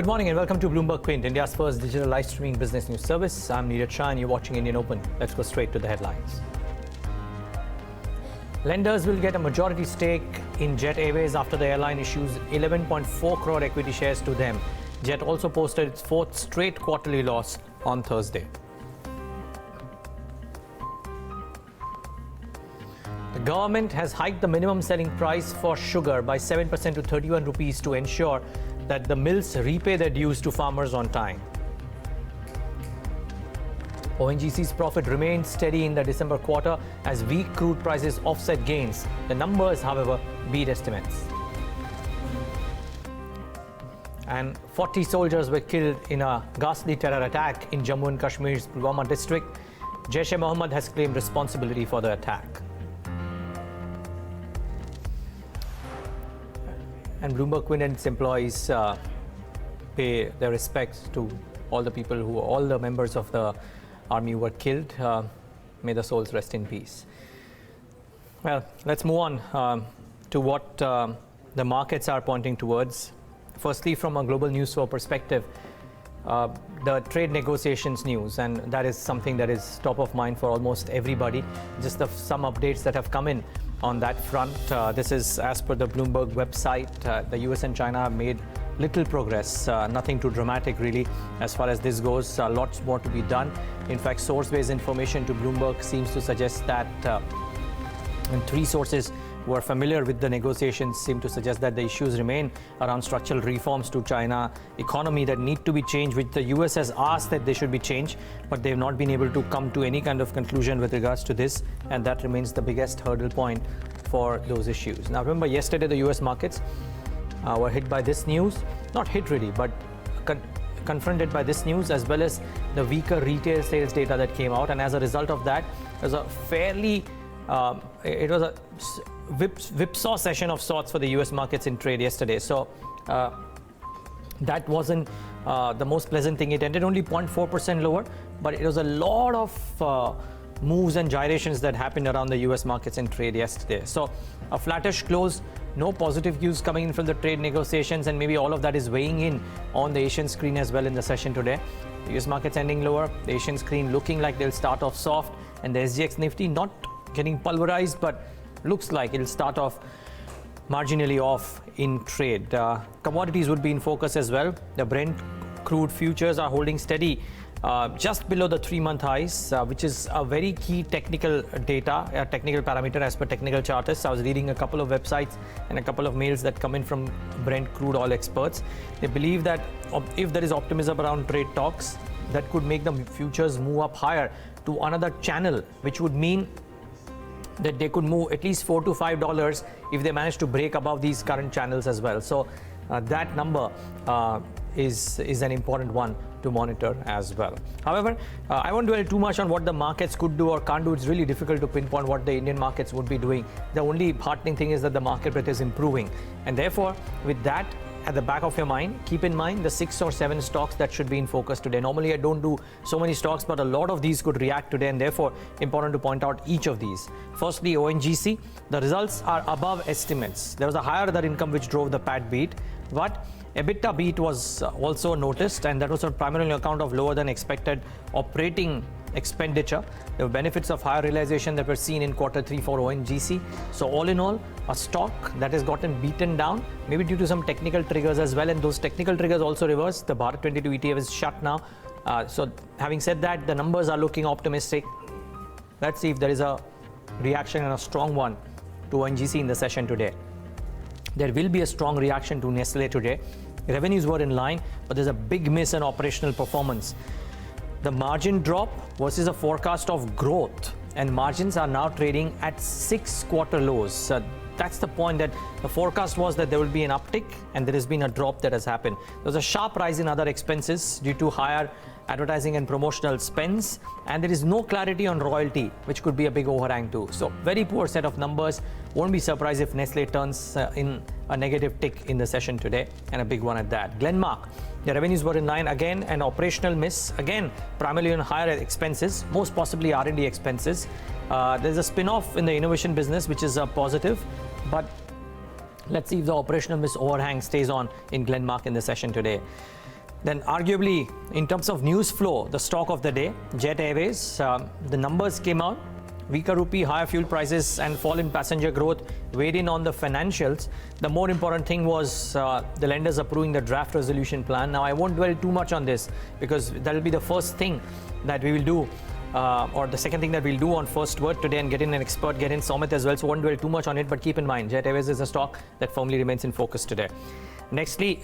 Good morning and welcome to Bloomberg Quint, India's first digital live streaming business news service. I'm Neeraj Shah and you're watching Indian Open. Let's go straight to the headlines. Lenders will get a majority stake in Jet Airways after the airline issues 11.4 crore equity shares to them. Jet also posted its fourth straight quarterly loss on Thursday. The government has hiked the minimum selling price for sugar by 7% to 31 rupees to ensure that the mills repay their dues to farmers on time. ONGC's profit remained steady in the December quarter as weak crude prices offset gains. The numbers, however, beat estimates. And 40 soldiers were killed in a ghastly terror attack in Jammu and Kashmir's Pulwama district. Jaish-e-Mohammed has claimed responsibility for the attack. And Bloomberg Quint and its employees pay their respects to all the members of the army who were killed. May the souls rest in peace. Well, let's move on to what the markets are pointing towards. Firstly, from a global news flow perspective, the trade negotiations news, and that is something that is top of mind for almost everybody. Just some updates that have come in on that front. This is as per the Bloomberg website. The US and China have made little progress, nothing too dramatic really as far as this goes. Lots more to be done. In fact, source-based information to Bloomberg seems to suggest that and three sources who are familiar with the negotiations seem to suggest that the issues remain around structural reforms to China economy that need to be changed, which the US has asked that they should be changed, but they have not been able to come to any kind of conclusion with regards to this, and that remains the biggest hurdle point for those issues. Now remember, yesterday the US markets were hit by this news, not hit really, but confronted by this news as well as the weaker retail sales data that came out, and as a result of that, there's a fairly it was a whipsaw session of sorts for the US markets in trade yesterday. So that wasn't the most pleasant thing. It ended only 0.4% lower, but it was a lot of moves and gyrations that happened around the US markets in trade yesterday. So a flattish close, no positive cues coming in from the trade negotiations, and maybe all of that is weighing in on the Asian screen as well in the session today. The US markets ending lower, the Asian screen looking like they'll start off soft, and the SGX Nifty not getting pulverized, but looks like it'll start off marginally off in trade. Commodities would be in focus as well. The Brent crude futures are holding steady just below the 3-month highs, which is a very key technical data, a technical parameter as per technical chartists. I was reading a couple of websites and a couple of mails that come in from Brent crude oil experts. They believe that if there is optimism around trade talks, that could make the futures move up higher to another channel, which would mean that they could move at least $4 to $5 if they manage to break above these current channels as well. So that number is an important one to monitor as well. However, I won't dwell too much on what the markets could do or can't do. It's really difficult to pinpoint what the Indian markets would be doing. The only heartening thing is that the market breadth is improving, and therefore with that at the back of your mind, keep in mind the 6 or 7 stocks that should be in focus today. Normally I don't do so many stocks, but a lot of these could react today, and therefore important to point out each of these. Firstly, ONGC, the results are above estimates. There was a higher other income which drove the PAT beat, but EBITDA beat was also noticed, and that was primarily on account of lower than expected operating expenditure. There were benefits of higher realization that were seen in Q3 for ONGC. So all in all, a stock that has gotten beaten down, maybe due to some technical triggers as well, and those technical triggers also reversed. The Bhat 22 ETF is shut now. So having said that, the numbers are looking optimistic. Let's see if there is a reaction, and a strong one, to ONGC in the session today. There will be a strong reaction to Nestle today. Revenues were in line, but there's a big miss in operational performance. The margin drop versus a forecast of growth, and margins are now trading at 6-quarter lows. That's the point, that the forecast was that there will be an uptick, and there has been a drop that has happened. There was a sharp rise in other expenses due to higher advertising and promotional spends, and there is no clarity on royalty, which could be a big overhang too. So very poor set of numbers. Won't be surprised if Nestle turns in a negative tick in the session today, and a big one at that. Glenmark, the revenues were in line again, an operational miss, again primarily on higher expenses, most possibly R&D expenses. There's a spin-off in the innovation business, which is a positive, but let's see if the operational miss overhang stays on in Glenmark in the session today. Then arguably, in terms of news flow, the stock of the day, Jet Airways, the numbers came out. Weaker rupee, higher fuel prices and fall in passenger growth weighed in on the financials. The more important thing was the lenders approving the draft resolution plan. Now, I won't dwell too much on this because that will be the first thing that we will do or the second thing that we'll do on First Word today and get in an expert, get in Somit as well. So, won't dwell too much on it, but keep in mind, Jet Airways is a stock that firmly remains in focus today. Nextly,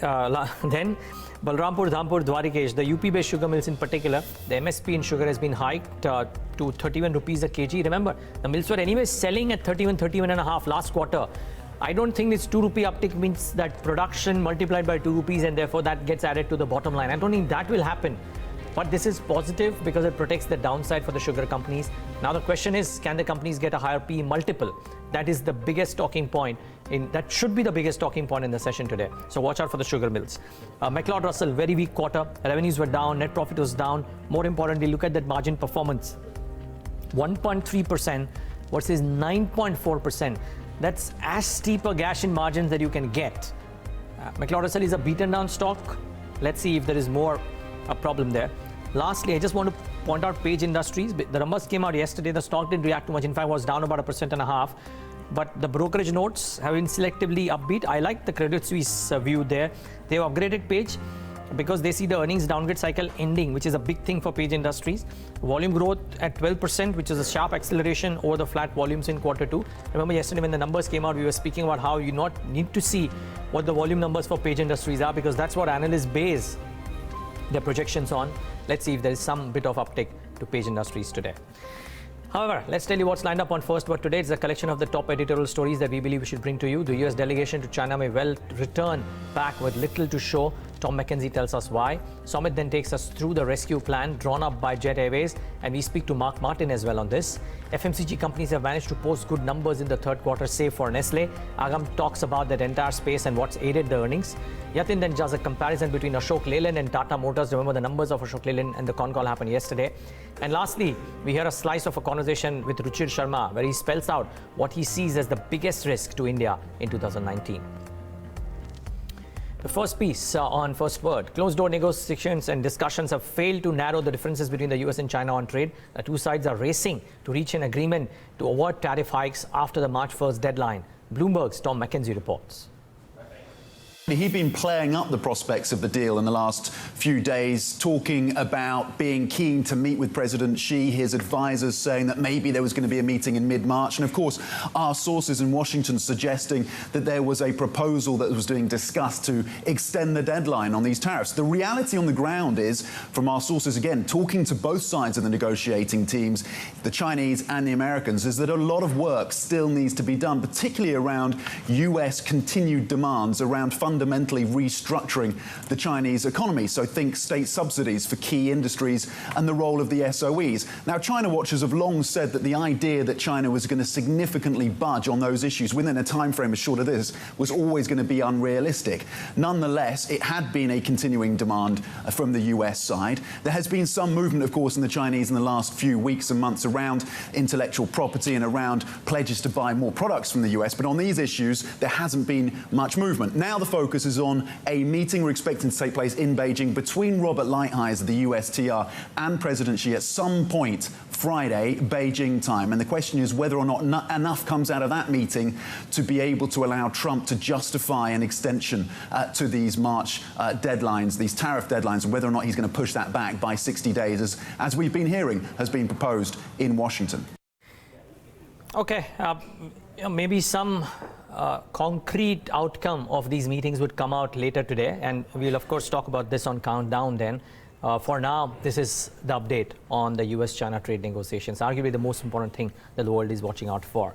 then Balrampur, Dhampur, Dwarikesh, the UP-based sugar mills in particular, the MSP in sugar has been hiked to 31 rupees a kg. Remember, the mills were anyway selling at 31 and a half last quarter. I don't think this 2 rupee uptick means that production multiplied by 2 rupees and therefore that gets added to the bottom line. I don't think that will happen. But this is positive because it protects the downside for the sugar companies. Now the question is, can the companies get a higher PE multiple? That is the biggest talking point. That should be the biggest talking point in the session today. So watch out for the sugar mills. McLeod Russell, very weak quarter. Revenues were down, net profit was down. More importantly, look at that margin performance. 1.3% versus 9.4%. That's as steep a gash in margins that you can get. McLeod Russell is a beaten down stock. Let's see if there is more a problem there. Lastly, I just want to point out Page Industries. The numbers came out yesterday. The stock didn't react too much. In fact, was down about 1.5%. But the brokerage notes have been selectively upbeat. I like the Credit Suisse view there. They've upgraded Page because they see the earnings downgrade cycle ending, which is a big thing for Page Industries. Volume growth at 12%, which is a sharp acceleration over the flat volumes in Q2. Remember yesterday when the numbers came out, we were speaking about how you not need to see what the volume numbers for Page Industries are because that's what analysts base their projections on. Let's see if there is some bit of uptick to Page Industries today. However, let's tell you what's lined up on First Word today. It's a collection of the top editorial stories that we believe we should bring to you. The US delegation to China may well return back with little to show. Tom McKenzie tells us why. Somit then takes us through the rescue plan drawn up by Jet Airways, and we speak to Mark Martin as well on this. FMCG companies have managed to post good numbers in the third quarter, save for Nestle. Agam talks about that entire space and what's aided the earnings. Yatin then does a comparison between Ashok Leyland and Tata Motors. Remember the numbers of Ashok Leyland and the con call happened yesterday. And lastly, we hear a slice of a conversation with Ruchir Sharma where he spells out what he sees as the biggest risk to India in 2019. The first piece on First Word. Closed-door negotiations and discussions have failed to narrow the differences between the US and China on trade. The two sides are racing to reach an agreement to avoid tariff hikes after the March 1st deadline. Bloomberg's Tom McKenzie reports. He'd been playing up the prospects of the deal in the last few days, talking about being keen to meet with President Xi, his advisors saying that maybe there was going to be a meeting in mid-March. And of course, our sources in Washington suggesting that there was a proposal that was being discussed to extend the deadline on these tariffs. The reality on the ground is, from our sources, again, talking to both sides of the negotiating teams, the Chinese and the Americans, is that a lot of work still needs to be done, particularly around US continued demands around fundamentally restructuring the Chinese economy. So think state subsidies for key industries and the role of the SOEs. Now, China watchers have long said that the idea that China was going to significantly budge on those issues within a time frame as short as this was always going to be unrealistic. Nonetheless, it had been a continuing demand from the US side. There has been some movement, of course, in the Chinese in the last few weeks and months around intellectual property and around pledges to buy more products from the US. But on these issues, there hasn't been much movement. Now the focus is on a meeting we're expecting to take place in Beijing between Robert Lighthizer, the USTR, and President Xi at some point Friday, Beijing time. And the question is whether or not enough comes out of that meeting to be able to allow Trump to justify an extension to these March deadlines, these tariff deadlines, and whether or not he's going to push that back by 60 days, as we've been hearing, has been proposed in Washington. Okay, maybe some concrete outcome of these meetings would come out later today, and we'll of course talk about this on Countdown then. For now, this is the update on the US-China trade negotiations, arguably the most important thing that the world is watching out for.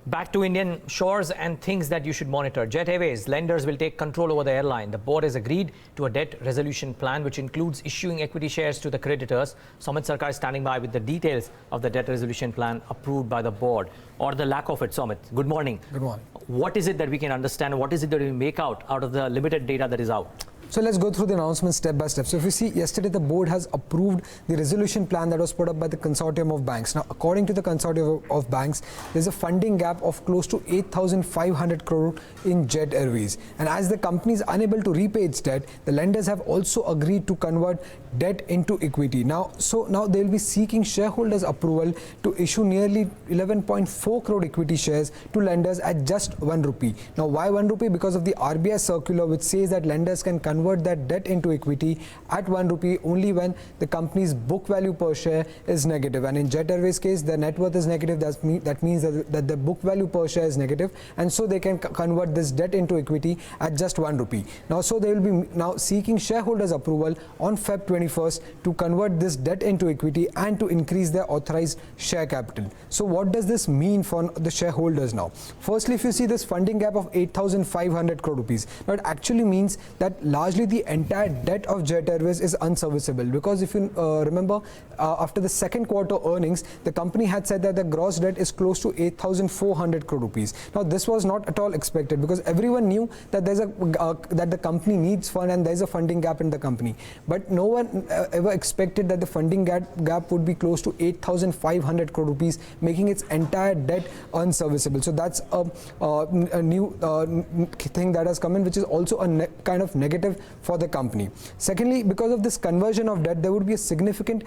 Back to Indian shores and things that you should monitor. Jet Airways, lenders will take control over the airline. The board has agreed to a debt resolution plan which includes issuing equity shares to the creditors. Somit Sarkar is standing by with the details of the debt resolution plan approved by the board, or the lack of it. Somit, good morning. Good morning. What is it that we can understand? What is it that we make out of the limited data that is out? So let's go through the announcement step by step. So if you see, yesterday the board has approved the resolution plan that was put up by the consortium of banks. Now, according to the consortium of banks, there's a funding gap of close to 8,500 crore in Jet Airways. And as the company is unable to repay its debt, the lenders have also agreed to convert debt into equity. Now they will be seeking shareholders' approval to issue nearly 11.4 crore equity shares to lenders at just 1 rupee. Now, why 1 rupee? Because of the RBI circular, which says that lenders can convert that debt into equity at 1 rupee only when the company's book value per share is negative. And in Jet Airways case, the net worth is negative. That means that the book value per share is negative, and so they can convert this debt into equity at just 1 rupee. Now, so they will be now seeking shareholders' approval on Feb 21st to convert this debt into equity and to increase their authorized share capital. So what does this mean for the shareholders now? Firstly, if you see this funding gap of 8,500 crore rupees, now it actually means that largely the entire debt of Jet Airways is unserviceable, because if you remember, after the second quarter earnings, the company had said that the gross debt is close to 8,400 crore rupees. Now, this was not at all expected, because everyone knew that there's that the company needs fund and there's a funding gap in the company. But no one ever expected that the funding gap would be close to 8,500 crore rupees, making its entire debt unserviceable. So that's a new thing that has come in, which is also a kind of negative for the company. Secondly, because of this conversion of debt, there would be a significant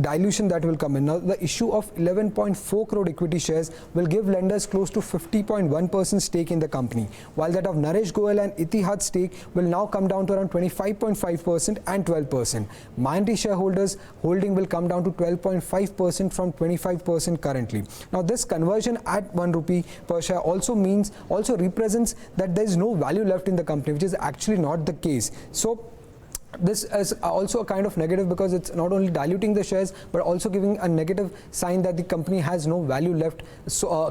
dilution that will come in. Now, the issue of 11.4 crore equity shares will give lenders close to 50.1% stake in the company, while that of Naresh Goyal and Etihad stake will now come down to around 25.5% and 12%. Minority shareholders holding will come down to 12.5% from 25% currently. Now, this conversion at 1 rupee per share also represents that there is no value left in the company, which is actually not the case. So this is also a kind of negative, because it's not only diluting the shares but also giving a negative sign that the company has no value left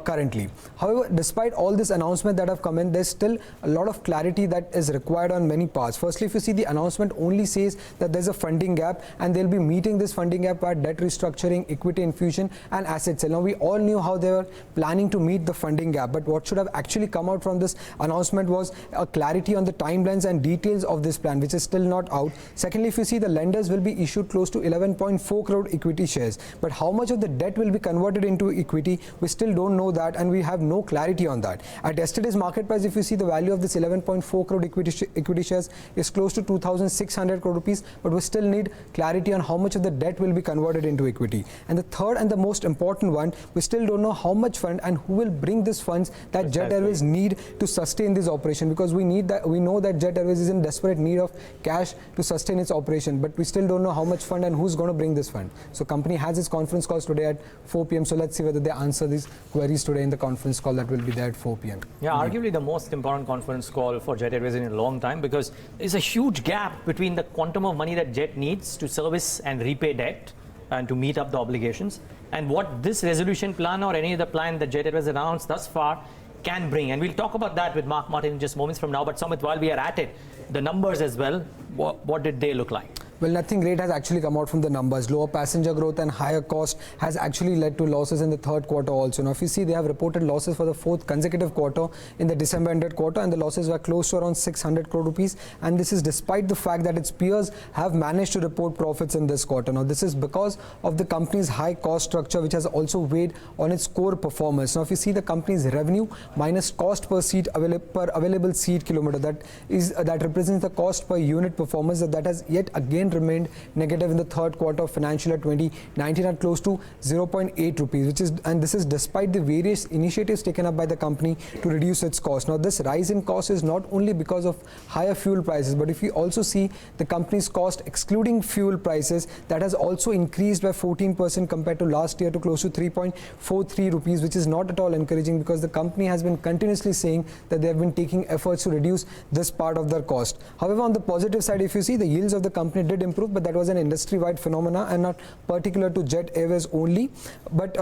currently. However, despite all this announcement that have come in, there's still a lot of clarity that is required on many parts. Firstly, if you see, the announcement only says that there's a funding gap and they'll be meeting this funding gap by debt restructuring, equity infusion and asset sale. Now, we all knew how they were planning to meet the funding gap, but what should have actually come out from this announcement was a clarity on the timelines and details of this plan, which is still not out. Secondly, if you see, the lenders will be issued close to 11.4 crore equity shares, but how much of the debt will be converted into equity, we still don't know that, and we have no clarity on that. At yesterday's market price, if you see, the value of this 11.4 crore equity shares is close to 2,600 crore rupees, but we still need clarity on how much of the debt will be converted into equity. And the third and the most important one, we still don't know how much fund and who will bring these funds that Jet Airways need to sustain this operation, because we know that Jet Airways is in desperate need of cash to sustain its operation, but we still don't know how much fund and who's going to bring this fund. So company has its conference calls today at 4 p.m. So let's see whether they answer these queries today in the conference call that will be there at 4 p.m. Yeah, arguably the most important conference call for Jet Airways in a long time, because there's a huge gap between the quantum of money that Jet needs to service and repay debt and to meet up the obligations, and what this resolution plan or any other plan that Jet Airways announced thus far can bring. And we'll talk about that with Mark Martin in just moments from now. But Sumit, while we are at it, the numbers as well, what did they look like? Well, nothing great has actually come out from the numbers. Lower passenger growth and higher cost has actually led to losses in the third quarter also. Now, if you see, they have reported losses for the fourth consecutive quarter in the December ended quarter, and the losses were close to around 600 crore rupees. And this is despite the fact that its peers have managed to report profits in this quarter. Now, this is because of the company's high cost structure, which has also weighed on its core performance. Now, if you see the company's revenue minus cost per seat per available seat kilometer, that represents the cost per unit performance, that has yet again remained negative in the third quarter of financial year 2019 at close to 0.8 rupees, and this is despite the various initiatives taken up by the company to reduce its cost. Now, this rise in cost is not only because of higher fuel prices, but if we also see the company's cost excluding fuel prices, that has also increased by 14% compared to last year to close to 3.43 rupees, which is not at all encouraging, because the company has been continuously saying that they have been taking efforts to reduce this part of their cost. However, on the positive side, if you see, the yields of the company did improve, but that was an industry-wide phenomena and not particular to Jet Airways only. But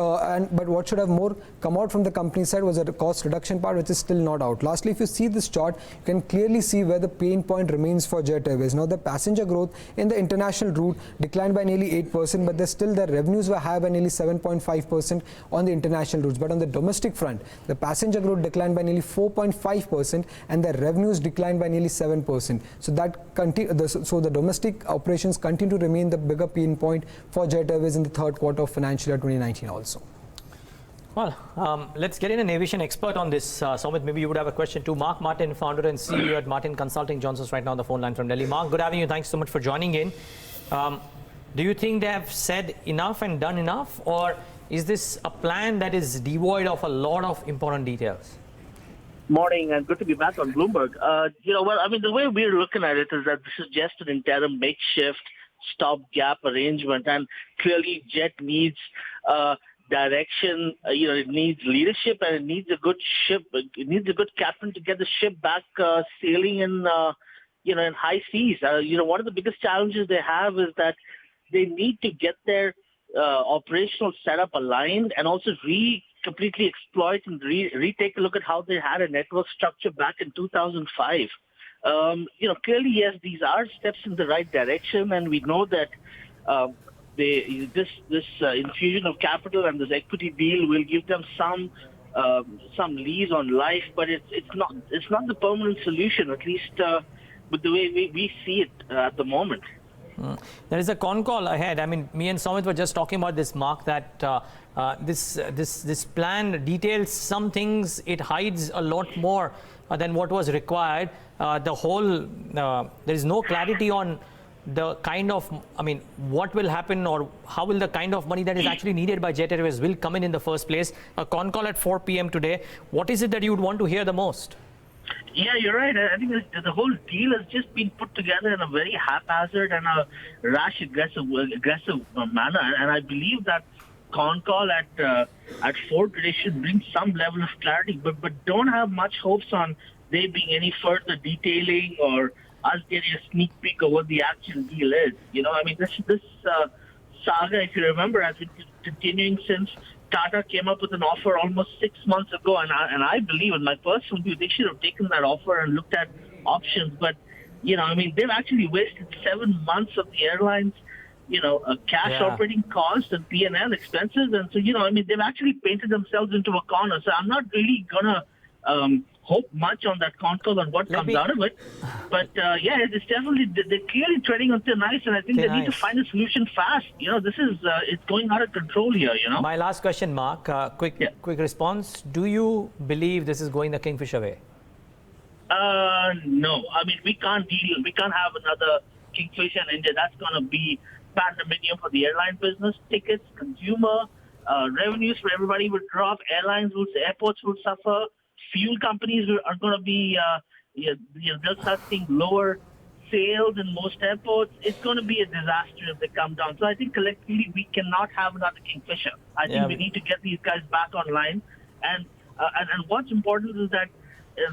what should have more come out from the company side was a cost reduction part, which is still not out. Lastly, if you see this chart, you can clearly see where the pain point remains for Jet Airways. Now, the passenger growth in the international route declined by nearly 8%, but still their revenues were higher by nearly 7.5% on the international routes. But on the domestic front, the passenger growth declined by nearly 4.5%, and their revenues declined by nearly 7%. So the domestic operations continue to remain the bigger pain point for Jet Airways in the third quarter of financial year 2019 also. Well, let's get in an aviation expert on this. Somit, maybe you would have a question too. Mark Martin, founder and CEO at Martin Consulting, joins us right now on the phone line from Delhi. Mark, good having you. Thanks so much for joining in. Do you think they have said enough and done enough, or is this a plan that is devoid of a lot of important details? Morning, and good to be back on Bloomberg. The way we're looking at it is that this is just an interim makeshift stopgap arrangement, and clearly Jet needs direction. It needs leadership, and it needs a good ship. It needs a good captain to get the ship back sailing in high seas. One of the biggest challenges they have is that they need to get their operational setup aligned and also completely exploit and retake a look at how they had a network structure back in 2005. Clearly, yes, these are steps in the right direction, and we know that this infusion of capital and this equity deal will give them some lease on life, but it's not the permanent solution, at least with the way we see it at the moment. There is a con call ahead. I mean, me and Somit were just talking about this, Mark, that this plan details some things. It hides a lot more than what was required. There is no clarity on the kind of, what will happen, or how will the kind of money that is actually needed by Jet Airways will come in the first place. A con call at 4 p.m. today. What is it that you would want to hear the most? Yeah, you're right. I think the whole deal has just been put together in a very haphazard and a rash, aggressive manner. And I believe that con call at 4 today should bring some level of clarity, but don't have much hopes on there being any further detailing or us getting a sneak peek of what the actual deal is. This saga, if you remember, has been continuing since Tata came up with an offer almost 6 months ago, and I believe, in my personal view, they should have taken that offer and looked at options. But they've actually wasted 7 months of the airlines, cash operating costs and P&L expenses, and so they've actually painted themselves into a corner. So I'm not really gonna hope much on that con call on what comes out of it. But it's definitely, they're clearly treading on thin ice, and I think they need to find a solution fast. This is it's going out of control here. My last question, Mark. Quick response. Do you believe this is going the Kingfisher way? No. We can't have another Kingfisher in India. That's going to be pandemonium for the airline business. Tickets, consumer revenues for everybody would drop. Airports would suffer. Fuel companies are going to be, they'll start seeing lower sales in most airports. It's going to be a disaster if they come down. So I think collectively we cannot have another Kingfisher. I think we need to get these guys back online. And what's important is that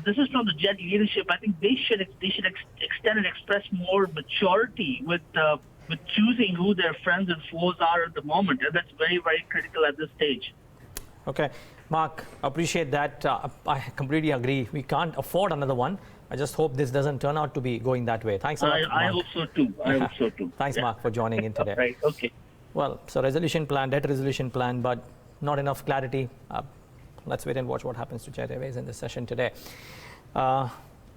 this is from the Jet leadership. I think they should extend and express more maturity with choosing who their friends and foes are at the moment, and that's very, very critical at this stage. Okay, Mark, appreciate that. I completely agree. We can't afford another one. I just hope this doesn't turn out to be going that way. Thanks a lot, Mark. I hope so too. Thanks, Mark, for joining in today. Right, okay. Well, so resolution plan, debt resolution plan, but not enough clarity. Let's wait and watch what happens to Jet Airways in this session today.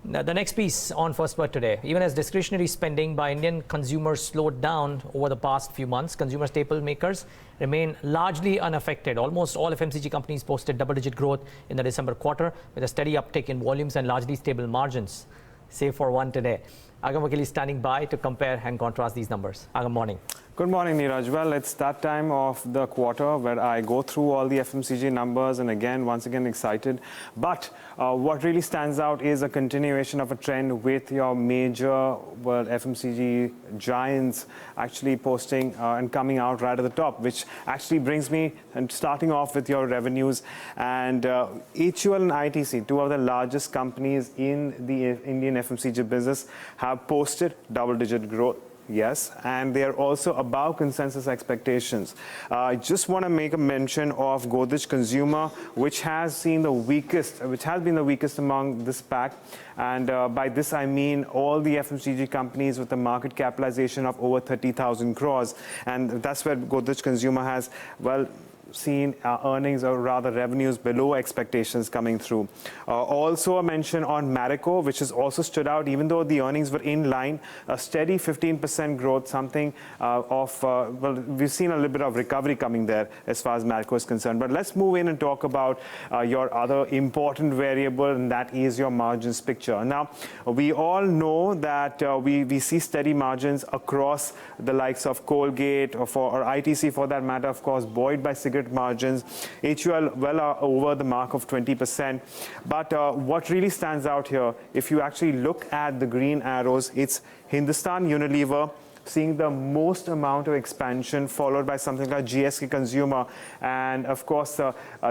The next piece on First Word today. Even as discretionary spending by Indian consumers slowed down over the past few months, consumer staple makers remain largely unaffected. Almost all FMCG companies posted double-digit growth in the December quarter, with a steady uptick in volumes and largely stable margins, save for one today. Agam Vakil is standing by to compare and contrast these numbers. Agam, morning. Good morning, Neeraj. Well, it's that time of the quarter where I go through all the FMCG numbers and once again excited. But what really stands out is a continuation of a trend with your major FMCG giants actually posting and coming out right at the top, which actually brings me and starting off with your revenues. And HUL and ITC, two of the largest companies in the Indian FMCG business, have posted double-digit growth. yes, and they are also above consensus expectations. I just want to make a mention of Godrej Consumer, which has been the weakest among this pack. And by this I mean all the FMCG companies with a market capitalization of over 30,000 crores. And that's where Godrej Consumer has, well, seen earnings or rather revenues below expectations coming through. Also a mention on Marico, which has also stood out even though the earnings were in line, a steady 15% growth, something well, we've seen a little bit of recovery coming there as far as Marico is concerned. But let's move in and talk about your other important variable, and that is your margins picture. Now, we all know that we see steady margins across the likes of Colgate or ITC for that matter, of course, buoyed by cigarette margins, HUL well over the mark of 20%. But what really stands out here, if you actually look at the green arrows, it's Hindustan Unilever seeing the most amount of expansion, followed by something like GSK Consumer. And of course,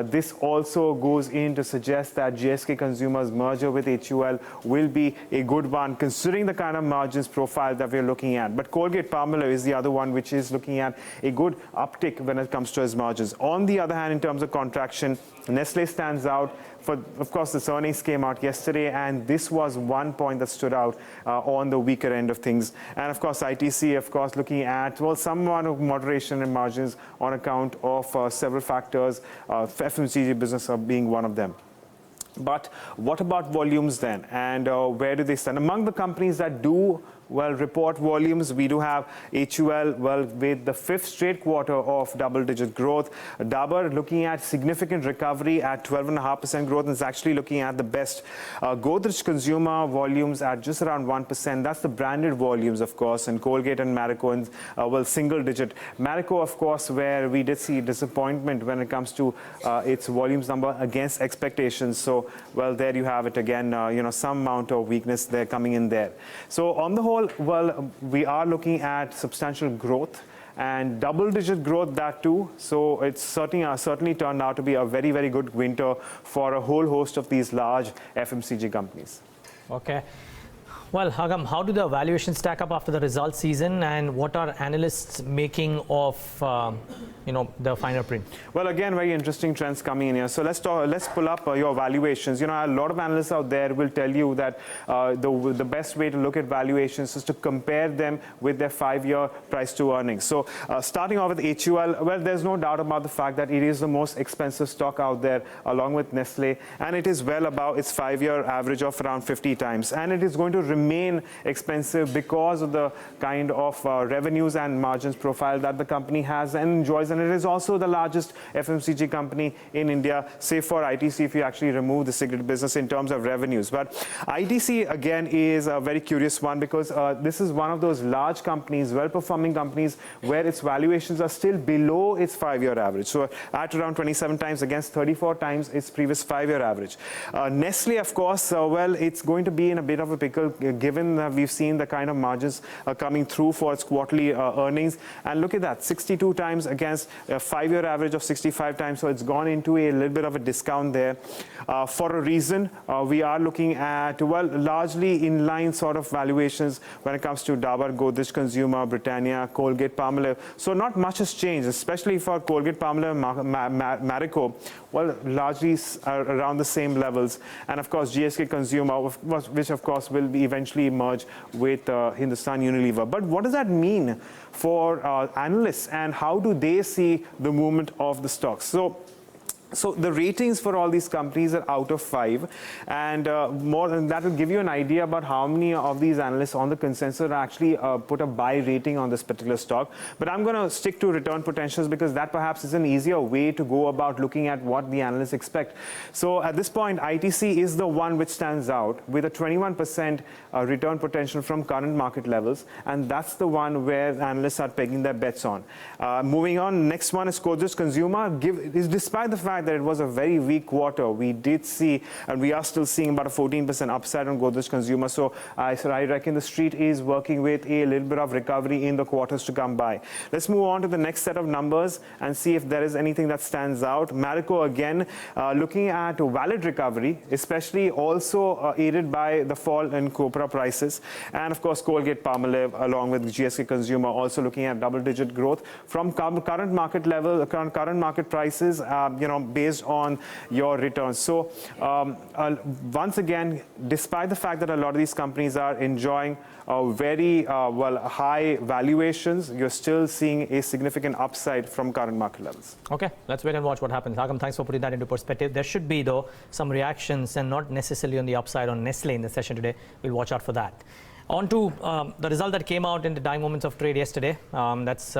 this also goes in to suggest that GSK Consumer's merger with HUL will be a good one, considering the kind of margins profile that we're looking at. But Colgate-Palmolive is the other one which is looking at a good uptick when it comes to its margins. On the other hand, in terms of contraction, Nestle stands out. Of course, this earnings came out yesterday, and this was one point that stood out on the weaker end of things. And of course, ITC, of course, looking at, well, some amount of moderation in margins on account of several factors, FMCG business being one of them. But what about volumes then? And where do they stand? Among the companies that do well report volumes, we do have HUL, well, with the 5th straight quarter of double-digit growth. Dabur looking at significant recovery at 12.5% growth, and is actually looking at the best. Godrej Consumer volumes at just around 1%. That's the branded volumes, of course, and Colgate and Marico, and well, single-digit. Marico, of course, where we did see disappointment when it comes to its volumes number against expectations. So, well, there you have it again. Some amount of weakness there coming in there. So, on the whole, well, we are looking at substantial growth and double-digit growth, that too. So it's certainly turned out to be a very, very good winter for a whole host of these large FMCG companies. Okay. Well, Agam, how do the valuations stack up after the results season, and what are analysts making of the finer print? Well, again, very interesting trends coming in here. So let's pull up your valuations. A lot of analysts out there will tell you that the best way to look at valuations is to compare them with their 5-year price to earnings. So starting off with HUL, well, there's no doubt about the fact that it is the most expensive stock out there, along with Nestle, and it is well above its 5-year average of around 50 times, and it is going to remain expensive because of the kind of revenues and margins profile that the company has and enjoys. And it is also the largest FMCG company in India, save for ITC if you actually remove the cigarette business in terms of revenues. But ITC, again, is a very curious one, because this is one of those large companies, well-performing companies, where its valuations are still below its 5-year average. So at around 27 times against 34 times its previous 5-year average. Nestle, of course, well, it's going to be in a bit of a pickle, given that we've seen the kind of margins coming through for its quarterly earnings. And look at that, 62 times against a 5-year average of 65 times. So it's gone into a little bit of a discount there. For a reason, we are looking at, well, largely in line sort of valuations when it comes to Dabur, Godrej Consumer, Britannia, Colgate-Palmolive. So not much has changed, especially for Colgate-Palmolive, Marico, well, largely around the same levels. And of course, GSK Consumer, which of course will be eventually merge with Hindustan Unilever. But what does that mean for analysts, and how do they see the movement of the stocks? So the ratings for all these companies are out of 5, and more than that will give you an idea about how many of these analysts on the consensus actually put a buy rating on this particular stock. But I'm going to stick to return potentials, because that perhaps is an easier way to go about looking at what the analysts expect. So at this point, ITC is the one which stands out with a 21% return potential from current market levels, and that's the one where analysts are pegging their bets on. Moving on, next one is Godrej Consumer. Despite the fact fact that it was a very weak quarter, we did see, and we are still seeing about a 14% upside on Godrej Consumer. So I reckon the street is working with a little bit of recovery in the quarters to come by. Let's move on to the next set of numbers and see if there is anything that stands out. Marico again looking at valid recovery, especially also aided by the fall in copra prices. And of course, Colgate-Palmolive along with GSK Consumer also looking at double-digit growth from current market level, current market prices, based on your returns. So once again, despite the fact that a lot of these companies are enjoying very high valuations, you're still seeing a significant upside from current market levels. Okay, let's wait and watch what happens. Agam, thanks for putting that into perspective. There should be, though, some reactions and not necessarily on the upside on Nestle in the session today. We'll watch out for that. On to the result that came out in the dying moments of trade yesterday. That's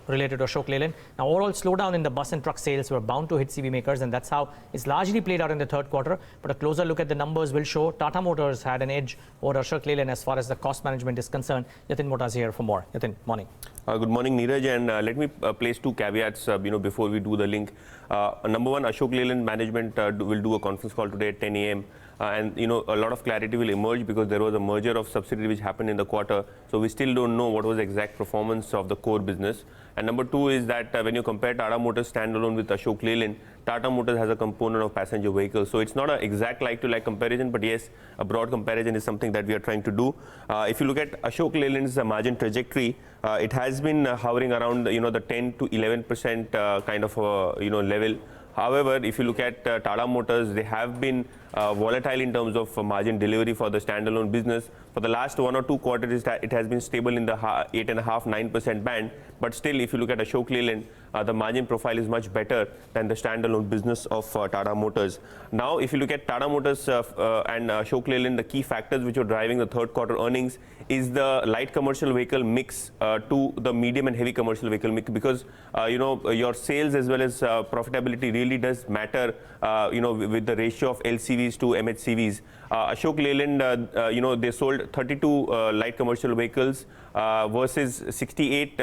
related to Ashok Leyland. Now, overall slowdown in the bus and truck sales were bound to hit CV makers, and that's how it's largely played out in the third quarter. But a closer look at the numbers will show Tata Motors had an edge over Ashok Leyland as far as the cost management is concerned. Yatin Motaz here for more. Yatin, morning. Good morning, Neeraj, and let me place two caveats before we do the link. Number one, Ashok Leyland management will do a conference call today at 10 a.m. And a lot of clarity will emerge because there was a merger of subsidiary which happened in the quarter. So we still don't know what was the exact performance of the core business. And number two is that when you compare Tata Motors standalone with Ashok Leyland, Tata Motors has a component of passenger vehicles. So it's not an exact like-to-like comparison, but yes, a broad comparison is something that we are trying to do. If you look at Ashok Leyland's margin trajectory, it has been hovering around the 10 to 11% kind of level. However, if you look at Tata Motors, they have been volatile in terms of margin delivery for the standalone business. For the last 1 or 2 quarters, it has been stable in the 8.5–9% band. But still, if you look at Ashok Leyland, the margin profile is much better than the standalone business of Tata Motors. Now, if you look at Tata Motors and Ashok Leyland, the key factors which are driving the third quarter earnings is the light commercial vehicle mix to the medium and heavy commercial vehicle mix, because your sales as well as profitability really does matter with the ratio of LCVs to MHCVs. Ashok Leyland, they sold 32 light commercial vehicles versus 68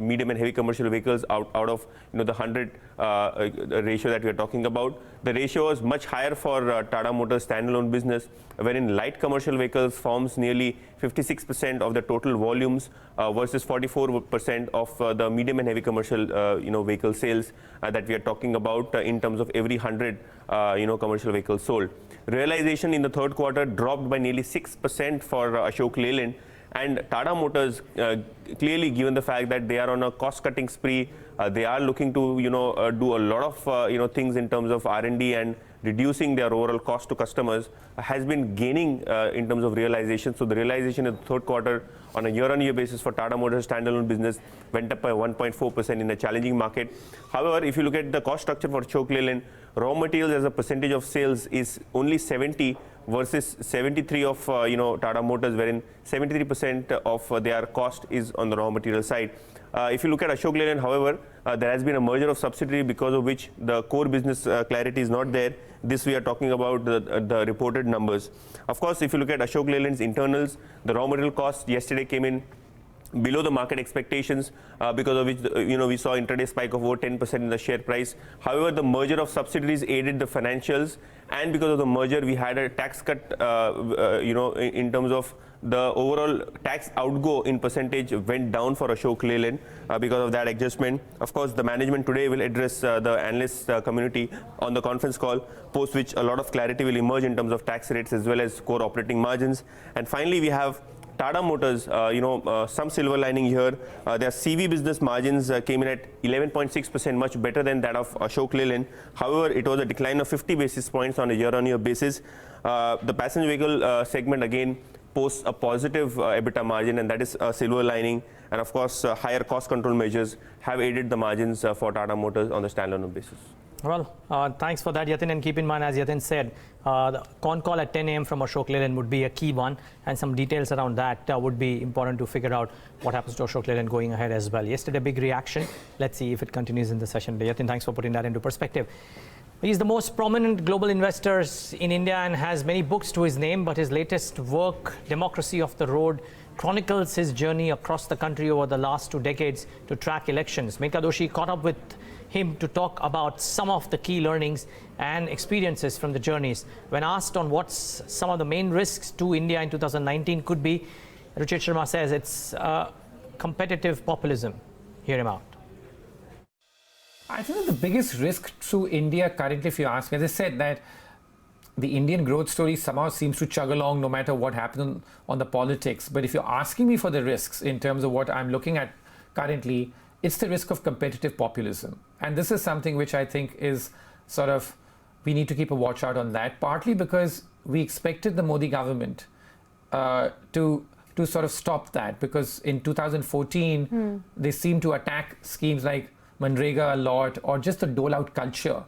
medium and heavy commercial vehicles out of the 100 ratio that we are talking about. The ratio is much higher for Tata Motors standalone business, wherein light commercial vehicles forms nearly 56% of the total volumes versus 44% of the medium and heavy commercial vehicle sales that we are talking about in terms of every 100 commercial vehicles sold. Realization in the third quarter dropped by nearly 6% for Ashok Leyland, and Tata Motors, clearly given the fact that they are on a cost-cutting spree, they are looking to do a lot of things in terms of R&D and reducing their overall cost to customers, has been gaining in terms of realization. So the realization in the third quarter on a year-on-year basis for Tata Motors standalone business went up by 1.4% in a challenging market. However, if you look at the cost structure for Ashok Leyland, raw materials as a percentage of sales is only 70 versus 73 of Tata Motors, wherein 73% of their cost is on the raw material side. If you look at Ashok Leyland, however, there has been a merger of subsidiary because of which the core business clarity is not there. This we are talking about the reported numbers. Of course, if you look at Ashok Leyland's internals, the raw material cost yesterday came in below the market expectations, because of which we saw intraday spike of over 10% in the share price. However, the merger of subsidiaries aided the financials, and because of the merger, we had a tax cut, in terms of the overall tax outgo in percentage went down for Ashok Leyland because of that adjustment. Of course, the management today will address the analyst community on the conference call, post which a lot of clarity will emerge in terms of tax rates as well as core operating margins. And finally, we have Tata Motors, some silver lining here. Their CV business margins came in at 11.6%, much better than that of Ashok Leyland. However, it was a decline of 50 basis points on a year-on-year basis. The passenger vehicle segment again posts a positive EBITDA margin, and that is a silver lining. And of course, higher cost control measures have aided the margins for Tata Motors on the standalone basis. Well, thanks for that, Yatin. And keep in mind, as Yatin said, the con call at 10 a.m. from Ashok Leyland would be a key one, and some details around that would be important to figure out what happens to Ashok Leyland going ahead as well. Yesterday, big reaction. Let's see if it continues in the session today. Yatin, thanks for putting that into perspective. He's the most prominent global investor in India and has many books to his name, but his latest work, Democracy of the Road, chronicles his journey across the country over the last 2 decades to track elections. Meka Doshi caught up with him to talk about some of the key learnings and experiences from the journeys. When asked on what's some of the main risks to India in 2019 could be, Ruchit Sharma says it's competitive populism. Hear him out. I think that the biggest risk to India currently, if you ask me, as I said, that the Indian growth story somehow seems to chug along no matter what happens on the politics. But if you're asking me for the risks in terms of what I'm looking at currently, it's the risk of competitive populism. And this is something which I think is sort of, we need to keep a watch out on that, partly because we expected the Modi government to sort of stop that, because in 2014, they seemed to attack schemes like Manrega a lot, or just the dole-out culture.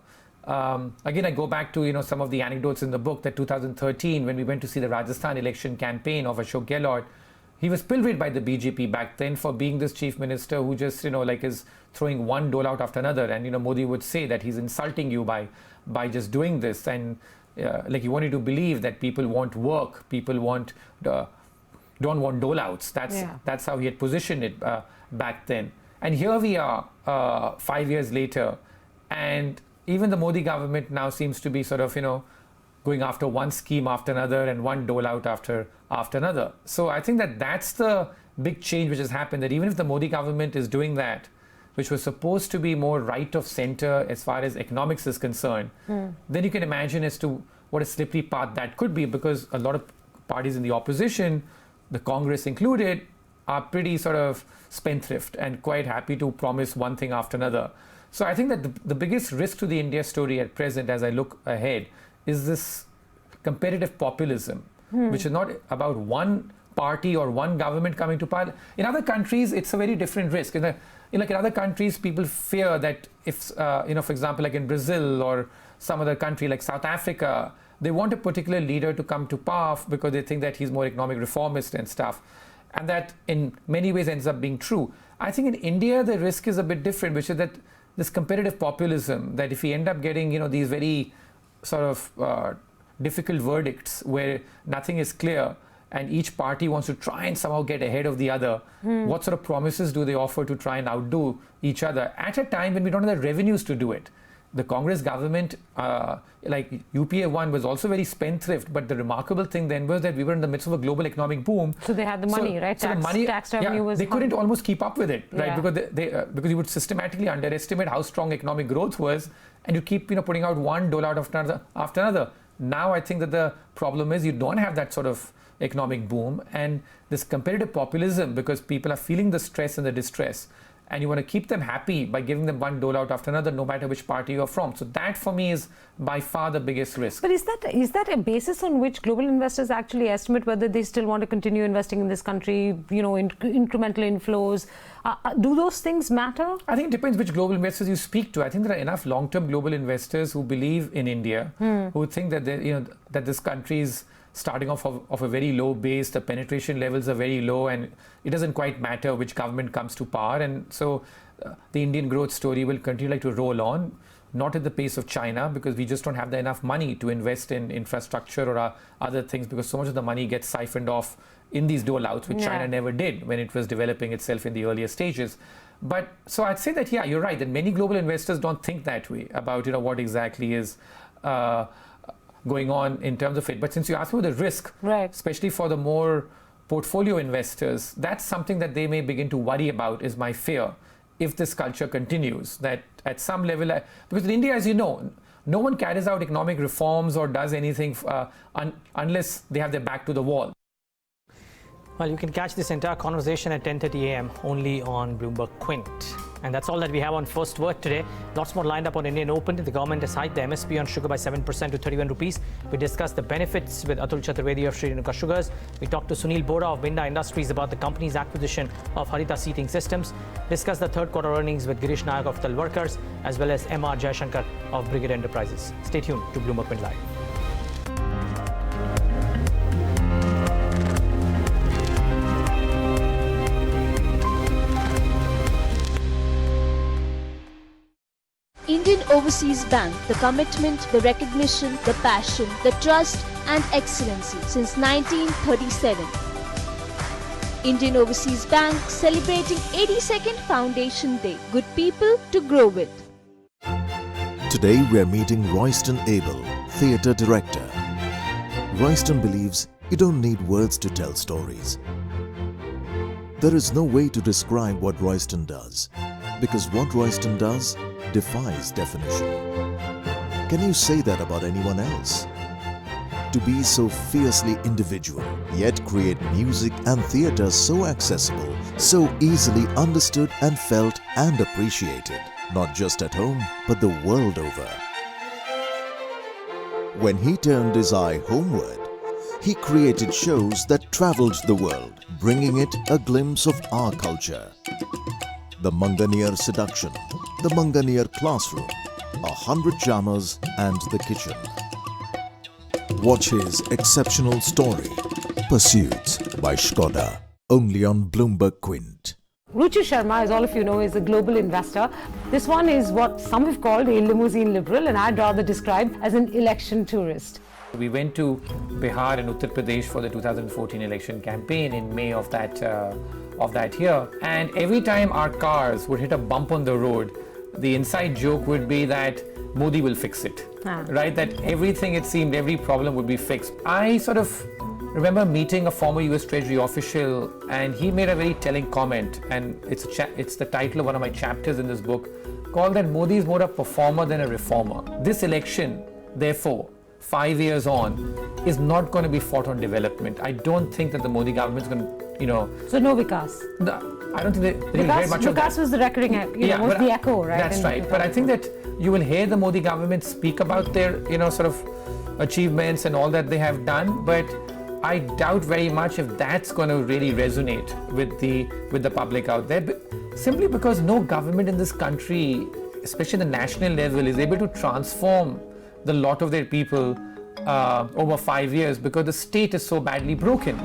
Again, I go back to some of the anecdotes in the book that 2013, when we went to see the Rajasthan election campaign of Ashok Gehlot, he was pilloried by the BJP back then for being this chief minister who just like is throwing one dole-out after another, and Modi would say that he's insulting you by just doing this, and like he wanted to believe that people want work, people don't want dole-outs. That's how he had positioned it back then. And here we are 5 years later, and even the Modi government now seems to be sort of, going after one scheme after another and one dole-out after another. So I think that that's the big change which has happened, that even if the Modi government is doing that, which was supposed to be more right of center as far as economics is concerned, then you can imagine as to what a slippery path that could be, because a lot of parties in the opposition, the Congress included, are pretty sort of spendthrift and quite happy to promise one thing after another. So I think that the biggest risk to the India story at present, as I look ahead, is this competitive populism, which is not about one party or one government coming to power. In other countries, it's a very different risk. In other countries, people fear that if, for example, like in Brazil or some other country like South Africa, they want a particular leader to come to power because they think that he's more economic reformist and stuff. And that in many ways ends up being true. I think in India, the risk is a bit different, which is that this competitive populism, that if we end up getting, these very sort of difficult verdicts where nothing is clear and each party wants to try and somehow get ahead of the other, what sort of promises do they offer to try and outdo each other at a time when we don't have the revenues to do it? The Congress government, like UPA 1, was also very spendthrift, but the remarkable thing then was that we were in the midst of a global economic boom. So they had the money, right? So tax revenue was... They couldn't almost keep up with it, right? Because you would systematically underestimate how strong economic growth was, and you keep putting out one dole-out after another. Now I think that the problem is you don't have that sort of economic boom, and this competitive populism, because people are feeling the stress and the distress, and you want to keep them happy by giving them one dole-out after another, no matter which party you're from. So that, for me, is by far the biggest risk. But is that a basis on which global investors actually estimate whether they still want to continue investing in this country, incremental inflows? Do those things matter? I think it depends which global investors you speak to. I think there are enough long-term global investors who believe in India, who think that that this country is starting off of a very low base, the penetration levels are very low, and it doesn't quite matter which government comes to power. And so the Indian growth story will continue to roll on, not at the pace of China, because we just don't have enough money to invest in infrastructure or other things, because so much of the money gets siphoned off in these dole-outs, which China never did when it was developing itself in the earlier stages. But so I'd say that, you're right, that many global investors don't think that way about, what exactly is going on in terms of it. But since you asked me the risk, especially for the more portfolio investors, that's something that they may begin to worry about, is my fear, if this culture continues, that at some level, because in India, as you know, no one carries out economic reforms or does anything unless they have their back to the wall. Well, you can catch this entire conversation at 10:30 a.m. only on Bloomberg Quint. And that's all that we have on First Word today. Lots more lined up on Indian Open. The government has hiked the MSP on sugar by 7% to 31 rupees. We discussed the benefits with Atul Chaturvedi of Shree Renuka Sugars. We talked to Sunil Bora of Minda Industries about the company's acquisition of Harihar Seating Systems. Discussed the third quarter earnings with Girish Nayak of Talwalkars, as well as MR Jaishankar of Brigade Enterprises. Stay tuned to Bloomberg Quint Live. Indian Overseas Bank, the commitment, the recognition, the passion, the trust and excellency since 1937. Indian Overseas Bank celebrating 82nd Foundation Day. Good people to grow with. Today we are meeting Royston Abel, theatre director. Royston believes you don't need words to tell stories. There is no way to describe what Royston does, because what Royston does defies definition. Can you say that about anyone else? To be so fiercely individual, yet create music and theatre so accessible, so easily understood and felt and appreciated, not just at home, but the world over. When he turned his eye homeward, he created shows that travelled the world, bringing it a glimpse of our culture. The Manganeer Seduction, the Manganeer Classroom, 100 Charmers and the Kitchen. Watch his exceptional story, Pursuits by Skoda, only on Bloomberg Quint. Ruchi Sharma, as all of you know, is a global investor. This one is what some have called a limousine liberal, and I'd rather describe as an election tourist. We went to Bihar and Uttar Pradesh for the 2014 election campaign in May of that year, and every time our cars would hit a bump on the road, the inside joke would be that Modi will fix it, right? That everything, it seemed, every problem would be fixed. I sort of remember meeting a former US Treasury official, and he made a very telling comment, and it's the title of one of my chapters in this book, called that Modi is more a performer than a reformer. This election, therefore, 5 years on, is not going to be fought on development. I don't think that the Modi government is going to, So no Vikas. I don't think they will hear much of that. Vikas was the recurring, was the echo, right? That's right. But I think that you will hear the Modi government speak about their, sort of achievements and all that they have done. But I doubt very much if that's going to really resonate with the public out there. Simply because no government in this country, especially the national level, is able to transform the lot of their people over 5 years, because the state is so badly broken.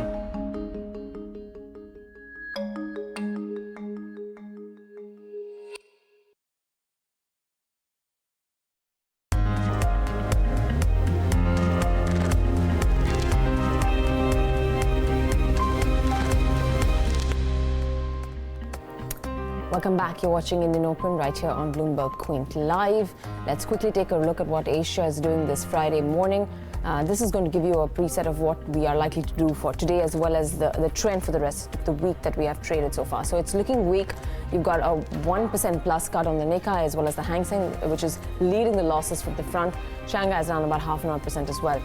Welcome back. You're watching Indian Open right here on Bloomberg Quint Live. Let's quickly take a look at what Asia is doing this Friday morning. This is going to give you a preset of what we are likely to do for today, as well as the trend for the rest of the week that we have traded so far. So it's looking weak. You've got a 1% plus cut on the Nikkei, as well as the Hang Seng, which is leading the losses from the front. Shanghai is down about 0.5% as well.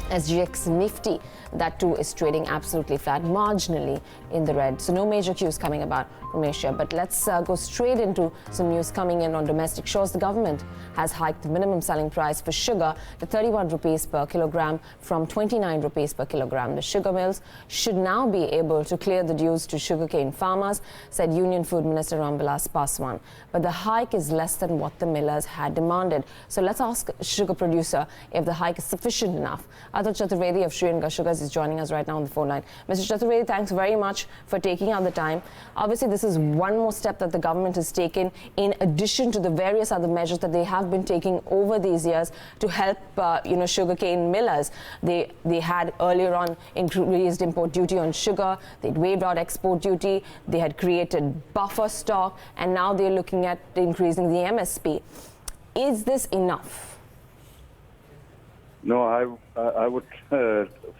SGX Nifty, that too is trading absolutely flat, marginally in the red. So no major cues coming about from Asia. But let's go straight into some news coming in on domestic shores. The government has hiked the minimum selling price for sugar to 31 rupees per kilogram from 29 rupees per kilogram. The sugar mills should now be able to clear the dues to sugarcane farmers, said Union Food Minister Ramvilas Paswan. But the hike is less than what the millers had demanded. So let's ask sugar producer if the hike is sufficient enough. Atul Chaturvedi of Shree Sugars is joining us right now on the phone line. Mr. Chaturvedi, thanks very much for taking out the time. Obviously, this is one more step that the government has taken in addition to the various other measures that they have been taking over these years to help, sugarcane millers. They had earlier on increased import duty on sugar. They'd waived out export duty. They had created buffer stock, and now they're looking at increasing the MSP. Is this enough? No, I would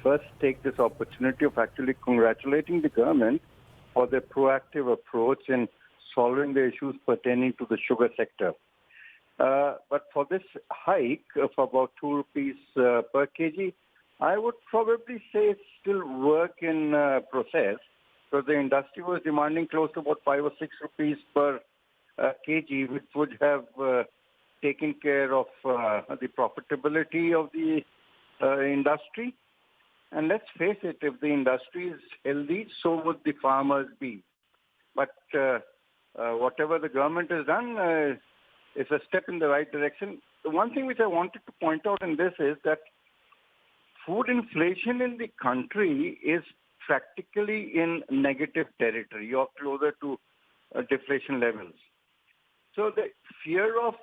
first take this opportunity of actually congratulating the government for their proactive approach in solving the issues pertaining to the sugar sector. But for this hike of about 2 rupees per kg, I would probably say it's still work in process, because the industry was demanding close to about 5 or 6 rupees per kg, which would have taken care of the profitability of the industry. And let's face it, if the industry is healthy, so would the farmers be. But whatever the government has done is a step in the right direction. The one thing which I wanted to point out in this is that food inflation in the country is practically in negative territory. You're closer to deflation levels. So the fear of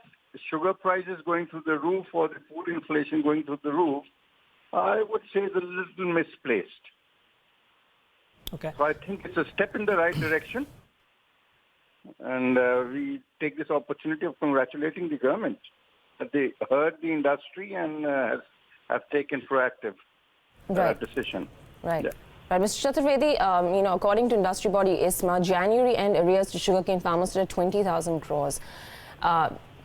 sugar prices going through the roof or the food inflation going through the roof, I would say is a little misplaced. Okay. So I think it's a step in the right direction. And we take this opportunity of congratulating the government. they heard the industry and have taken proactive decision. Right. Yeah. Right, Mr. Chaturvedi, you know, according to industry body ISMA, January end arrears to sugarcane farmers stood at 20,000 crores.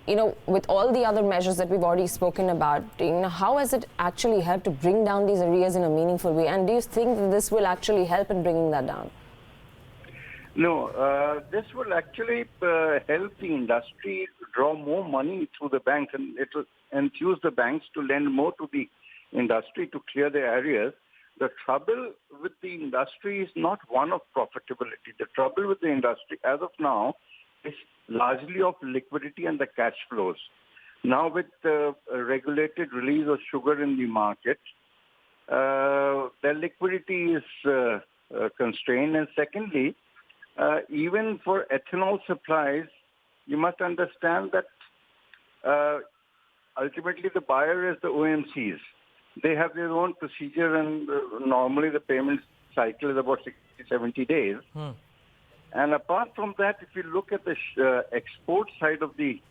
You know, with all the other measures that we've already spoken about, you know, how has it actually helped to bring down these arrears in a meaningful way? And do you think that this will actually help in bringing that down? No, this will actually help the industry draw more money through the banks, and it will enthuse the banks to lend more to the industry to clear their arrears. The trouble with the industry is not one of profitability. The trouble with the industry as of now is largely of liquidity and the cash flows. Now with the regulated release of sugar in the market, the liquidity is constrained. And secondly, even for ethanol supplies, you must understand that ultimately the buyer is the OMCs. They have their own procedure, and normally the payment cycle is about 60, 70 days. And apart from that, if you look at the export side of the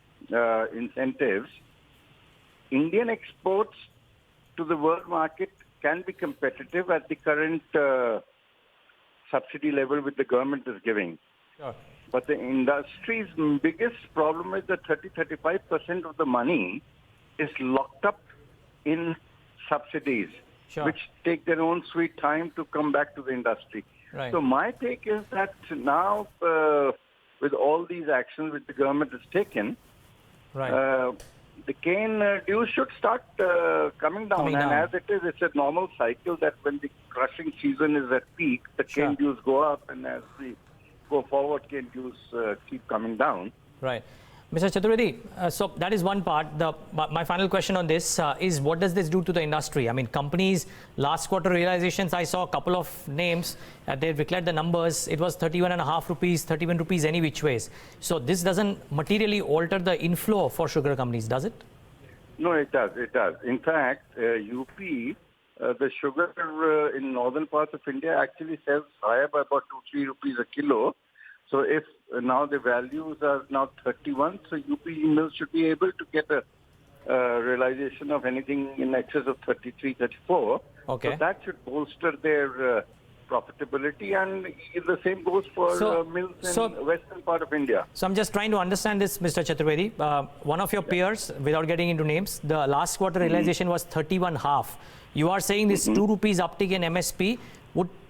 incentives, Indian exports to the world market can be competitive at the current subsidy level which the government is giving. Sure. But the industry's biggest problem is that 30-35% of the money is locked up in subsidies, which take their own sweet time to come back to the industry. Right. So my take is that now, with all these actions which the government has taken, the cane dues should start coming down. And as it is, it's a normal cycle that when the crushing season is at peak, the cane dues go up, and as we go forward, cane dues keep coming down. Right. Mr. Chaturvedi, so that is one part. My final question on this is, what does this do to the industry? I mean, companies, last quarter realizations, I saw a couple of names, they declared the numbers, it was 31.5 rupees, 31 rupees any which ways. So this doesn't materially alter the inflow for sugar companies, does it? No, it does. It does. In fact, UP, the sugar in northern parts of India actually sells higher by about 2-3 rupees a kilo. So if now the values are now 31, so UP mills should be able to get a realization of anything in excess of 33, 34. Okay. So that should bolster their profitability, and the same goes for mills in western part of India. So I'm just trying to understand this, Mr. Chaturvedi. One of your peers, without getting into names, the last quarter realization was 31.5. You are saying this 2 rupees uptick in MSP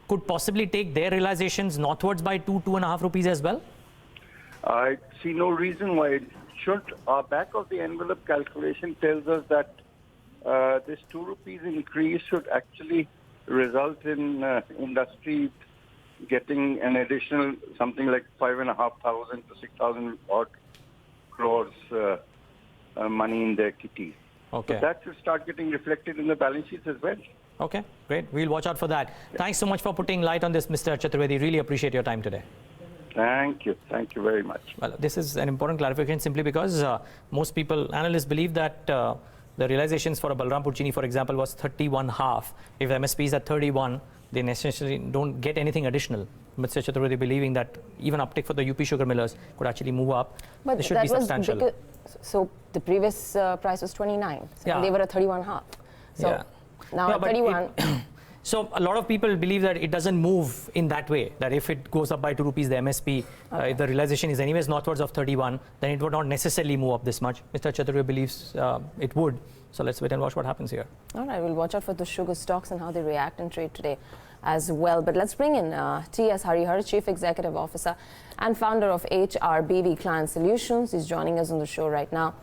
could possibly take their realizations northwards by 2.5 rupees as well? I see no reason why it should. Our back of the envelope calculation tells us that this 2 rupees increase should actually result in industry getting an additional something like 5,500 to 6,000 odd crores money in their kitty. Okay. So that should start getting reflected in the balance sheets as well. Okay, great. We'll watch out for that. Yeah. Thanks so much for putting light on this, Mr. Chaturvedi. Really appreciate your time today. Thank you. Thank you very much. Well, this is an important clarification simply because most people, analysts, believe that the realizations for a Balrampur Chini, for example, was 31.5. If the MSP is at 31, they necessarily don't get anything additional. Mr. Chaturvedi believing that even uptick for the UP sugar millers could actually move up. But this should be substantial. So the previous price was 29. So they were at 31.5. So now at 31. So a lot of people believe that it doesn't move in that way, that if it goes up by 2 rupees, the MSP, if the realization is anyways northwards of 31, then it would not necessarily move up this much. Mr. Chaturvedi believes it would. So let's wait and watch what happens here. All right, we'll watch out for the sugar stocks and how they react and trade today as well. But let's bring in T.S. Harihar, Chief Executive Officer and founder of HRBV Client Solutions. He's joining us on the show right now.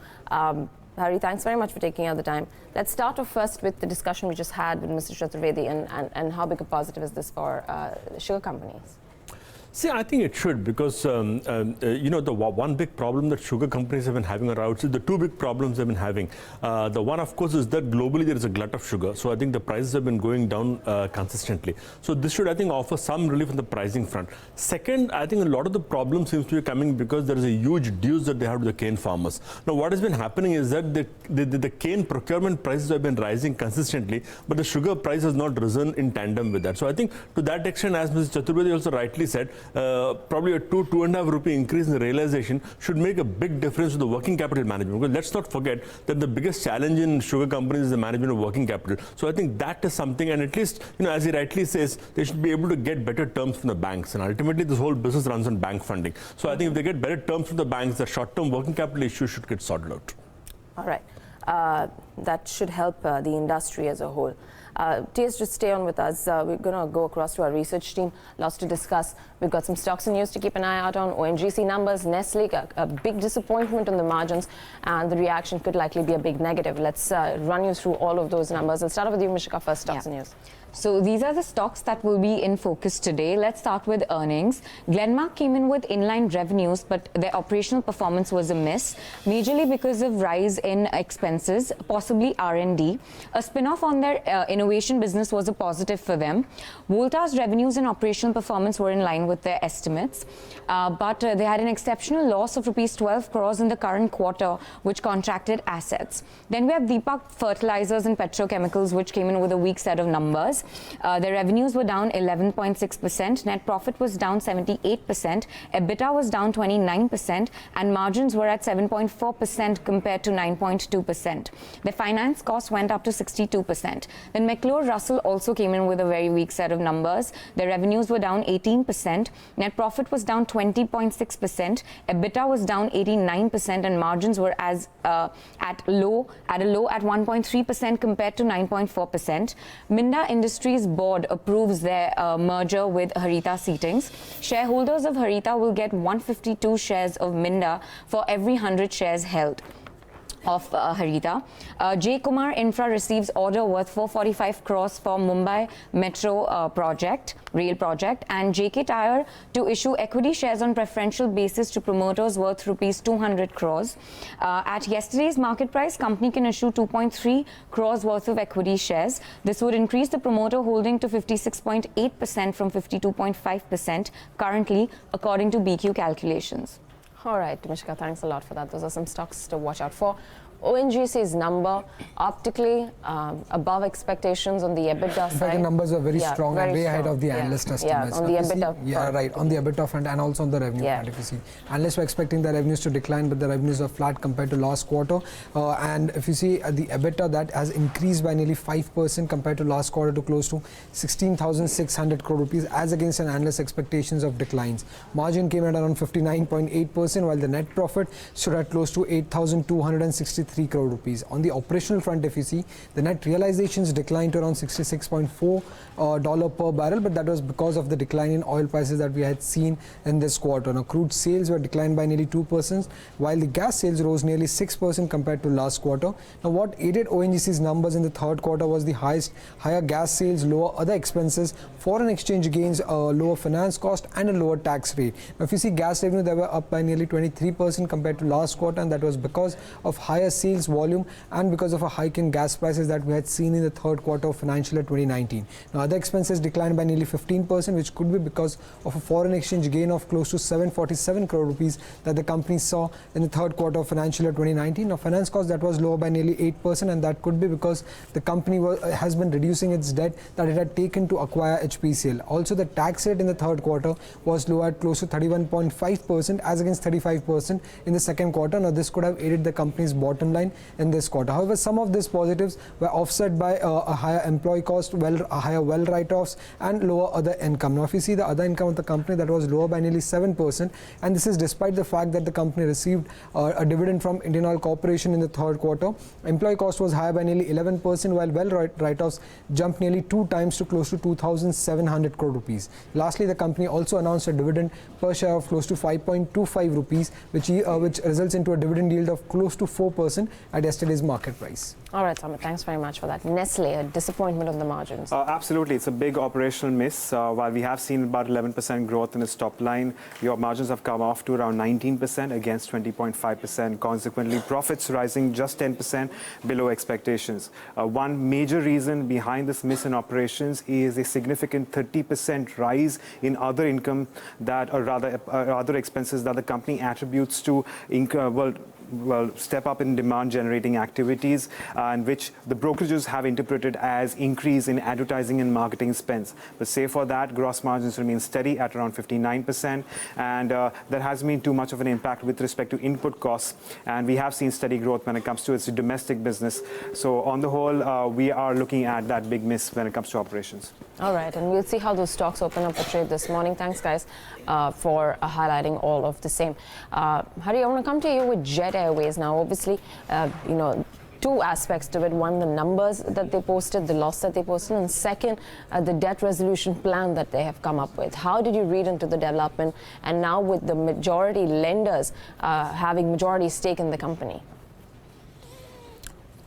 Hari, thanks very much for taking out the time. Let's start off first with the discussion we just had with Mr. Chaturvedi and how big a positive is this for sugar companies? See, I think it should, because you know, the one big problem that sugar companies have been having around, the two big problems they've been having. The one, of course, is that globally there is a glut of sugar. So I think the prices have been going down consistently. So this should, I think, offer some relief on the pricing front. Second, I think a lot of the problem seems to be coming because there is a huge dues that they have to the cane farmers. Now, what has been happening is that the cane procurement prices have been rising consistently, but the sugar price has not risen in tandem with that. So I think to that extent, as Mr. Chaturvedi also rightly said, probably a 2.5 rupee increase in the realization should make a big difference to the working capital management. Because let's not forget that the biggest challenge in sugar companies is the management of working capital. So I think that is something, and at least, as he rightly says, they should be able to get better terms from the banks. And ultimately, this whole business runs on bank funding. So I think if they get better terms from the banks, the short-term working capital issues should get sorted out. All right. That should help the industry as a whole. TS, just stay on with us. We're going to go across to our research team. Lots to discuss. We've got some stocks and news to keep an eye out on. ONGC numbers, Nestle, a big disappointment on the margins, and the reaction could likely be a big negative. Let's run you through all of those numbers. I'll start off with you, Mishika, first stocks and news. So these are the stocks that will be in focus today. Let's start with earnings. Glenmark came in with inline revenues, but their operational performance was a miss, majorly because of rise in expenses, possibly R&D. A spin-off on their innovation business was a positive for them. Volta's revenues and operational performance were in line with their estimates, but they had an exceptional loss of rupees 12 crores in the current quarter, which contracted assets. Then we have Deepak Fertilizers and Petrochemicals, which came in with a weak set of numbers. Their revenues were down 11.6%, net profit was down 78%, EBITDA was down 29%, and margins were at 7.4% compared to 9.2%. Their finance costs went up to 62%. Then McClure Russell also came in with a very weak set of numbers. Their revenues were down 18%, net profit was down 20.6%, EBITDA was down 89%, and margins were at a low at 1.3% compared to 9.4%. Minda Industries board approves their merger with Harita Seatings. Shareholders of Harita will get 152 shares of Minda for every 100 shares held of Harita. J. Kumar Infra receives order worth 445 crores for Mumbai Metro rail project, and JK Tyre to issue equity shares on preferential basis to promoters worth rupees 200 crores. At yesterday's market price, company can issue 2.3 crores worth of equity shares. This would increase the promoter holding to 56.8% from 52.5% currently, according to BQ calculations. All right, Mishka, thanks a lot for that. Those are some stocks to watch out for. ONGC's number optically above expectations on the EBITDA side. The numbers are very strong and way ahead of the analyst estimates. On the EBITDA front. Right, on the EBITDA front and also on the revenue front, if you see. Analysts were expecting the revenues to decline, but the revenues are flat compared to last quarter. And if you see the EBITDA, that has increased by nearly 5% compared to last quarter to close to 16,600 crore rupees, as against an analyst expectations of declines. Margin came at around 59.8%, while the net profit stood at close to 8,263 crore rupees. On the operational front, if you see, the net realizations declined to around $66.4 per barrel, but that was because of the decline in oil prices that we had seen in this quarter. Now, crude sales were declined by nearly 2%, while the gas sales rose nearly 6% compared to last quarter. Now, what aided ONGC's numbers in the third quarter was the higher gas sales, lower other expenses, foreign exchange gains, lower finance cost, and a lower tax rate. Now, if you see gas revenue, they were up by nearly 23% compared to last quarter, and that was because of higher sales volume and because of a hike in gas prices that we had seen in the third quarter of financial year 2019. Now, other expenses declined by nearly 15%, which could be because of a foreign exchange gain of close to 747 crore rupees that the company saw in the third quarter of financial year 2019. Now, finance cost, that was lower by nearly 8%, and that could be because the company has been reducing its debt that it had taken to acquire HPCL. Also, the tax rate in the third quarter was lower at close to 31.5% as against 35% in the second quarter. Now, this could have aided the company's bottom line in this quarter. However, some of these positives were offset by a higher employee cost, higher well write-offs, and lower other income. Now, if you see the other income of the company, that was lower by nearly 7%, and this is despite the fact that the company received a dividend from Indian Oil Corporation in the third quarter. Employee cost was higher by nearly 11%, while well write-offs jumped nearly 2 times to close to 2,700 crore rupees. Lastly, the company also announced a dividend per share of close to 5.25 rupees, which results into a dividend yield of close to 4% at yesterday's market price. All right, Amit, thanks very much for that. Nestle, a disappointment on the margins. Absolutely, it's a big operational miss. While we have seen about 11% growth in its top line, your margins have come off to around 19% against 20.5%. Consequently, profits rising just 10% below expectations. One major reason behind this miss in operations is a significant 30% rise in other income that, or rather other expenses that the company attributes to step up in demand-generating activities, and which the brokerages have interpreted as increase in advertising and marketing spends. But save for that, gross margins remain steady at around 59%, and there hasn't been too much of an impact with respect to input costs, and we have seen steady growth when it comes to its domestic business. So on the whole, we are looking at that big miss when it comes to operations. All right, and we'll see how those stocks open up for trade this morning. Thanks, guys, for highlighting all of the same. Hari, I want to come to you with Jet Airways now. Obviously, you know, two aspects to it. One, the numbers that they posted, the loss that they posted, and second, the debt resolution plan that they have come up with. How did you read into the development, and now with the majority lenders having majority stake in the company?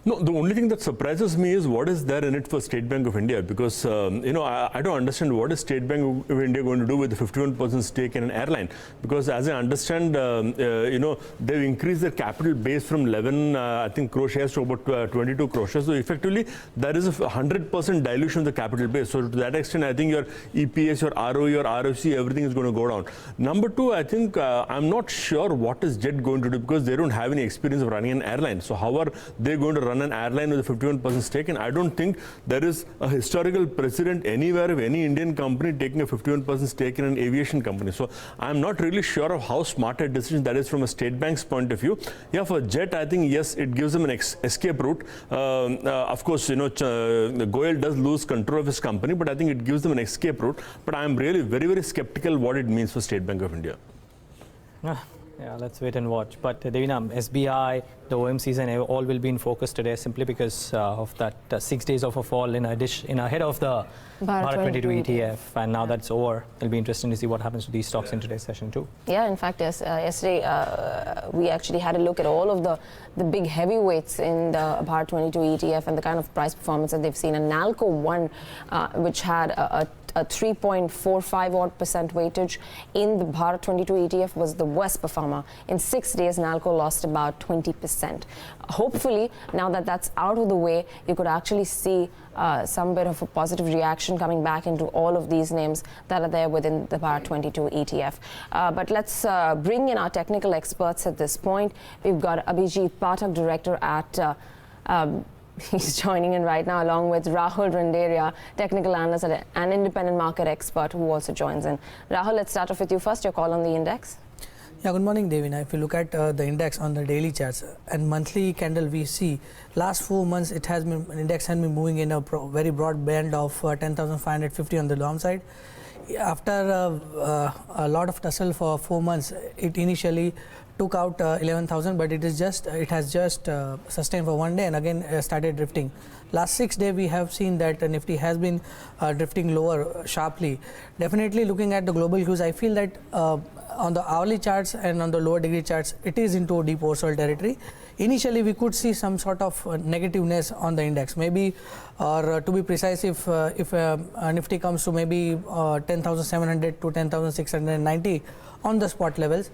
No, the only thing that surprises me is what is there in it for State Bank of India, because you know, I don't understand what is State Bank of India going to do with the 51% stake in an airline, because as I understand, you know, they've increased their capital base from 11 I think crore shares to about 22 crore shares. So effectively there is a 100% dilution of the capital base. So to that extent, I think your EPS, your ROE, your ROC, everything is going to go down. Number two, I think I'm not sure what is Jet going to do, because they don't have any experience of running an airline. So how are they going to run an airline with a 51% stake? And I don't think there is a historical precedent anywhere of any Indian company taking a 51% stake in an aviation company. So I'm not really sure of how smart a decision that is from a State Bank's point of view. Yeah, for Jet, I think yes, it gives them an escape route. Of course, you know, Goyal does lose control of his company, but I think it gives them an escape route. But I'm really very, very skeptical what it means for State Bank of India. Yeah, let's wait and watch. But Devina, SBI, the OMCs and all will be in focus today simply because of that 6 days of a fall in ahead of the Bharat 22 ETF. And now that's over. It'll be interesting to see what happens to these stocks in today's session too. Yeah, in fact, yes, yesterday we actually had a look at all of the big heavyweights in the Bharat 22 ETF and the kind of price performance that they've seen. And Nalco 1, which had a 3.45% weightage in the Bharat 22 ETF, was the worst performer. In 6 days, Nalco lost about 20%. Hopefully, now that that's out of the way, you could actually see some bit of a positive reaction coming back into all of these names that are there within the Bharat 22 ETF. But let's bring in our technical experts at this point. We've got Abhijit, Phatak director at he's joining in right now, along with Rahul Randeria, technical analyst and an independent market expert who also joins in. Rahul, let's start off with you first. Your call on the index. Yeah, good morning, Devina. If you look at the index on the daily charts and monthly candle, we see last 4 months index has been moving in a very broad band of 10,550 on the long side. After a lot of tussle for 4 months, it initially took out 11,000, but it has just sustained for 1 day and again started drifting. Last 6 days we have seen that Nifty has been drifting lower sharply. Definitely looking at the global cues, I feel that on the hourly charts and on the lower degree charts, it is into deep oversold territory. Initially we could see some sort of negativeness on the index, maybe, or to be precise, if Nifty comes to maybe 10,700 to 10,690 on the spot levels.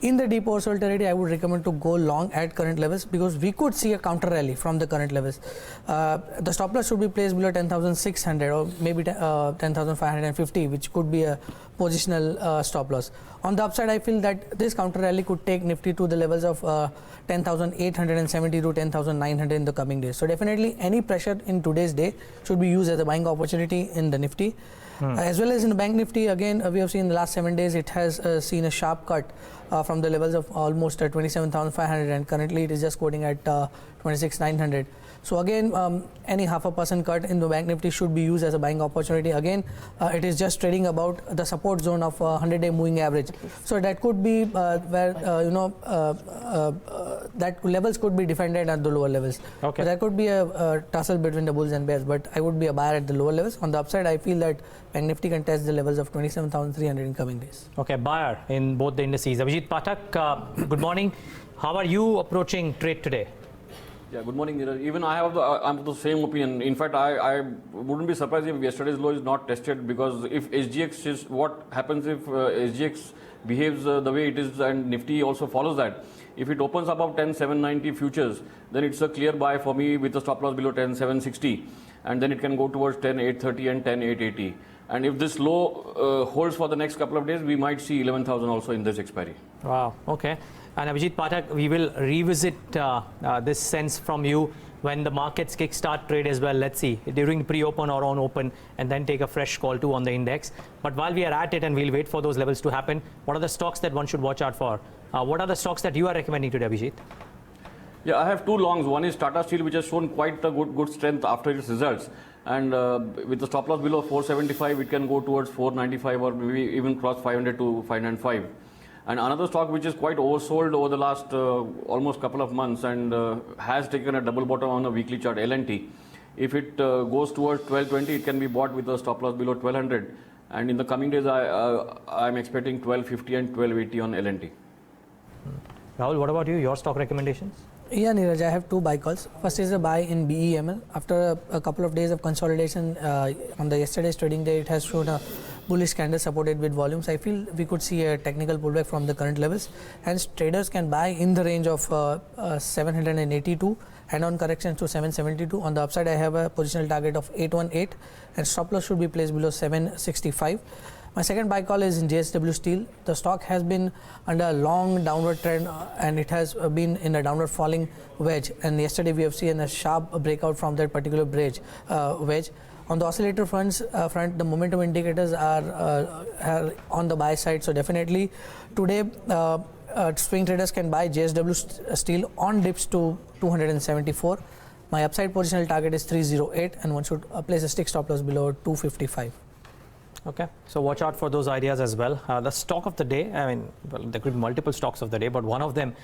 In the deep oversold territory, I would recommend to go long at current levels, because we could see a counter rally from the current levels. The stop loss should be placed below 10,600 or maybe 10,550, which could be a positional stop loss. On the upside, I feel that this counter rally could take Nifty to the levels of 10,870 to 10,900 in the coming days. So definitely any pressure in today's day should be used as a buying opportunity in the Nifty. As well as in the Bank Nifty, again, we have seen in the last 7 days, it has seen a sharp cut from the levels of almost 27,500, and currently it is just quoting at 26,900. So again, any 0.5% cut in the Bank Nifty should be used as a buying opportunity. Again, it is just trading about the support zone of 100-day moving average. So that could be where, that levels could be defended at the lower levels. Okay. So there could be a tussle between the bulls and bears, but I would be a buyer at the lower levels. On the upside, I feel that Bank Nifty can test the levels of 27,300 in coming days. Okay, buyer in both the indices. Abhijit, Phatak, good morning. How are you approaching trade today? Yeah, good morning, Neeraj. Even I have I'm of the same opinion. In fact, I wouldn't be surprised if yesterday's low is not tested, because if SGX is, what happens if SGX behaves the way it is and Nifty also follows that. If it opens above 10,790 futures, then it's a clear buy for me with a stop loss below 10,760, and then it can go towards 10,830 and 10,880. And if this low holds for the next couple of days, we might see 11,000 also in this expiry. Wow. Okay. And Abhijit Phatak, we will revisit this sense from you when the markets kickstart trade as well. Let's see, during pre-open or on open, and then take a fresh call too on the index. But while we are at it and we'll wait for those levels to happen, what are the stocks that one should watch out for? What are the stocks that you are recommending today, Abhijit? Yeah, I have two longs. One is Tata Steel, which has shown quite a good strength after its results. And with the stop loss below 475, it can go towards 495 or maybe even cross 500 to 505. And another stock which is quite oversold over the last almost couple of months and has taken a double bottom on a weekly chart, L&T. If it goes towards 1220, it can be bought with a stop loss below 1200. And in the coming days, I'm expecting 1250 and 1280 on L&T. Rahul, what about you? Your stock recommendations? Yeah, Neeraj, I have two buy calls. First is a buy in BEML. After a couple of days of consolidation on the yesterday's trading day, it has shown a bullish candle supported with volumes. I feel we could see a technical pullback from the current levels. Hence, traders can buy in the range of 782 and on correction to 772. On the upside, I have a positional target of 818 and stop loss should be placed below 765. My second buy call is in JSW Steel. The stock has been under a long downward trend and it has been in a downward falling wedge. And yesterday we have seen a sharp breakout from that particular wedge. On the oscillator front, the momentum indicators are on the buy side. So definitely today, swing traders can buy JSW Steel on dips to 274. My upside positional target is 308 and one should place a stick stop loss below 255. Okay, so watch out for those ideas as well. The stock of the day, I mean, well, there could be multiple stocks of the day, but one of them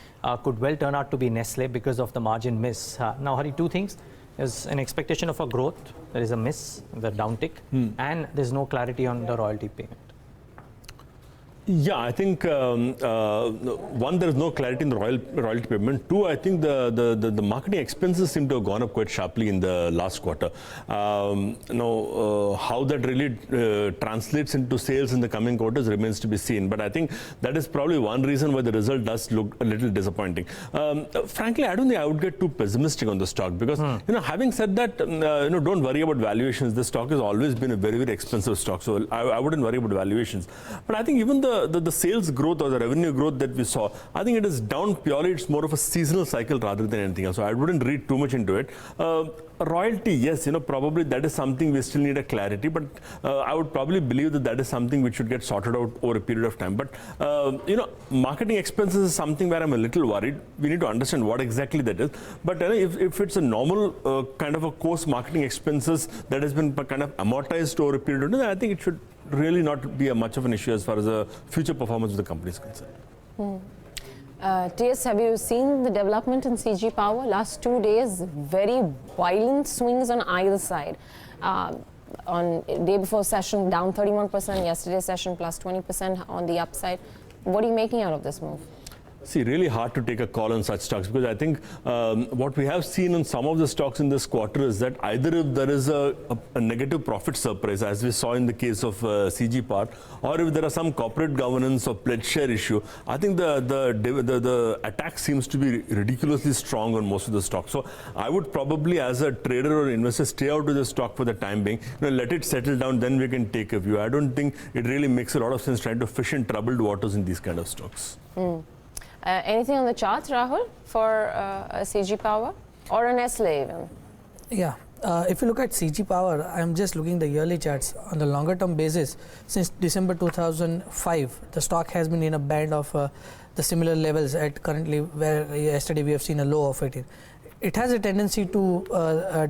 could well turn out to be Nestle because of the margin miss. Now, Hari, two things. There's an expectation of a growth, there is a miss, the downtick, and there's no clarity on the royalty payment. Yeah, I think one, there is no clarity in the royalty payment. Two, I think the marketing expenses seem to have gone up quite sharply in the last quarter. How that really translates into sales in the coming quarters remains to be seen. But I think that is probably one reason why the result does look a little disappointing. Frankly, I don't think I would get too pessimistic on the stock because, having said that, don't worry about valuations. The stock has always been a very, very expensive stock. So I wouldn't worry about valuations. But I think even the sales growth or the revenue growth that we saw, I think it is down purely. It's more of a seasonal cycle rather than anything else. So I wouldn't read too much into it. Royalty, yes, probably that is something we still need a clarity, but I would probably believe that is something which should get sorted out over a period of time. But, marketing expenses is something where I'm a little worried. We need to understand what exactly that is. But if it's a normal kind of a course marketing expenses that has been kind of amortized over a period of time, I think it should really not be much of an issue as far as the future performance of the company is concerned. TS, have you seen the development in CG Power? Last 2 days, very violent swings on either side. On day before session, down 31%, yesterday's session plus 20% on the upside. What are you making out of this move? See, really hard to take a call on such stocks because I think what we have seen in some of the stocks in this quarter is that either if there is a negative profit surprise, as we saw in the case of CG Power, or if there are some corporate governance or pledge share issue, I think the attack seems to be ridiculously strong on most of the stocks. So I would probably, as a trader or investor, stay out of the stock for the time being. Let it settle down, then we can take a view. I don't think it really makes a lot of sense trying to fish in troubled waters in these kind of stocks. Anything on the charts, Rahul, for CG Power or a Nestle even? Yeah, if you look at CG Power, I'm just looking at the yearly charts. On the longer term basis, since December 2005, the stock has been in a band of the similar levels at currently where yesterday we have seen a low of 18. It has a tendency to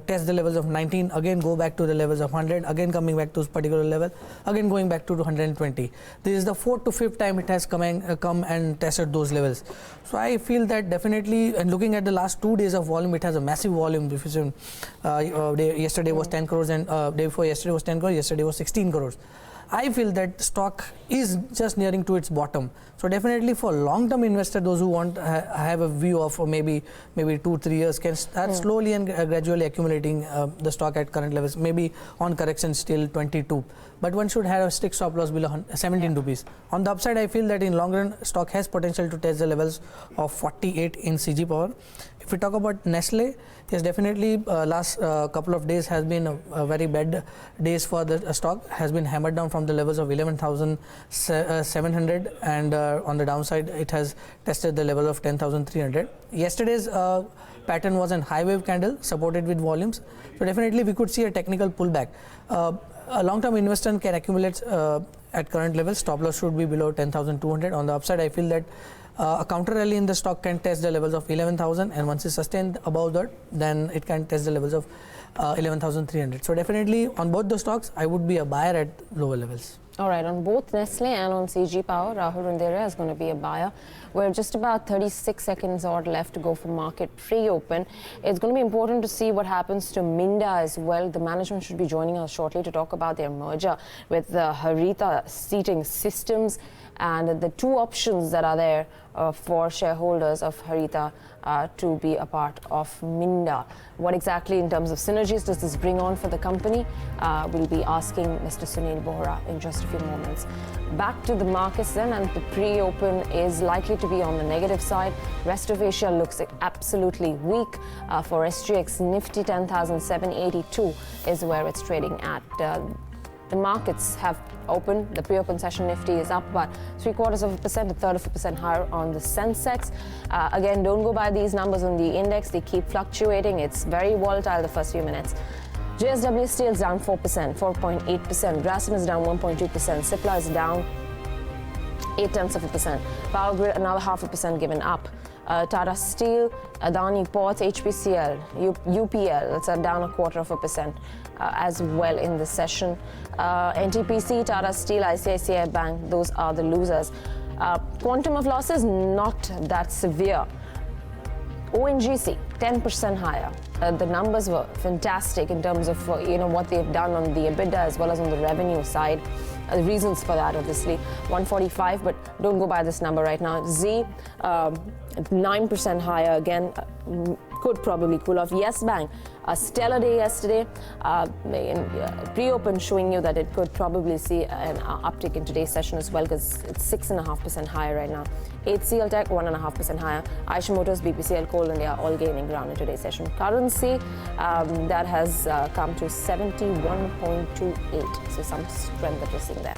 test the levels of 19, again go back to the levels of 100, again coming back to this particular level, again going back to 120. This is the 4th to 5th time it has come and tested those levels. So I feel that definitely, and looking at the last 2 days of volume, it has a massive volume. If you see, yesterday was 10 crores and day before yesterday was 10 crores, yesterday was 16 crores. I feel that stock is just nearing to its bottom. So definitely for long-term investor, those who want have a view of maybe 2-3 years can start slowly and gradually accumulating the stock at current levels, maybe on correction still 22. But one should have a stick stop loss below 17 rupees. On the upside, I feel that in long run, stock has potential to test the levels of 48 in CG Power. If we talk about Nestle, yes, definitely last couple of days has been a very bad days for the stock, has been hammered down from the levels of 11,700 and on the downside it has tested the level of 10,300. Yesterday's pattern was an high wave candle supported with volumes, so definitely we could see a technical pullback. A long-term investor can accumulate at current levels. Stop loss should be below 10,200. On the upside, I feel that a counter rally in the stock can test the levels of 11,000, and once it's sustained above that, then it can test the levels of 11,300. So definitely on both the stocks, I would be a buyer at lower levels. All right, on both Nestle and on CG Power, Rahul Randeria is going to be a buyer. We're just about 36 seconds odd left to go for market pre-open. It's going to be important to see what happens to Minda as well. The management should be joining us shortly to talk about their merger with the Harihar Seating Systems and the two options that are there for shareholders of Harihar to be a part of Minda. What exactly in terms of synergies does this bring on for the company? We'll be asking Mr. Sunil Bohra in just a few moments. Back to the markets then, and the pre-open is likely to be on the negative side. Rest of Asia looks absolutely weak. For SGX, Nifty 10,782 is where it's trading at. The markets have opened. The pre-open session Nifty is up about 0.75%, a third of a percent higher on the Sensex. Again, don't go by these numbers on the index. They keep fluctuating. It's very volatile the first few minutes. JSW Steel is down 4%, 4.8%. Grasim is down 1.2%. Cipla is down 0.8%. Power Grid another 0.5% given up. Tata Steel, Adani Ports, HPCL, UPL, it's down 0.25% as well in the session. NTPC, Tata Steel, ICICI Bank, those are the losers. Quantum of losses not that severe. ONGC 10% higher. The numbers were fantastic in terms of what they've done on the EBITDA as well as on the revenue side. The reasons for that, obviously, 145, but don't go by this number right now. Z 9% higher again. Could probably cool off. Yes Bank, a stellar day yesterday. Pre-open showing you that it could probably see an uptick in today's session as well, because it's 6.5% higher right now. HCL Tech 1.5% higher. Aisha Motors, BPCL, Coal India all gaining ground in today's session. Currency that has come to 71.28. So some strength that we're seeing there.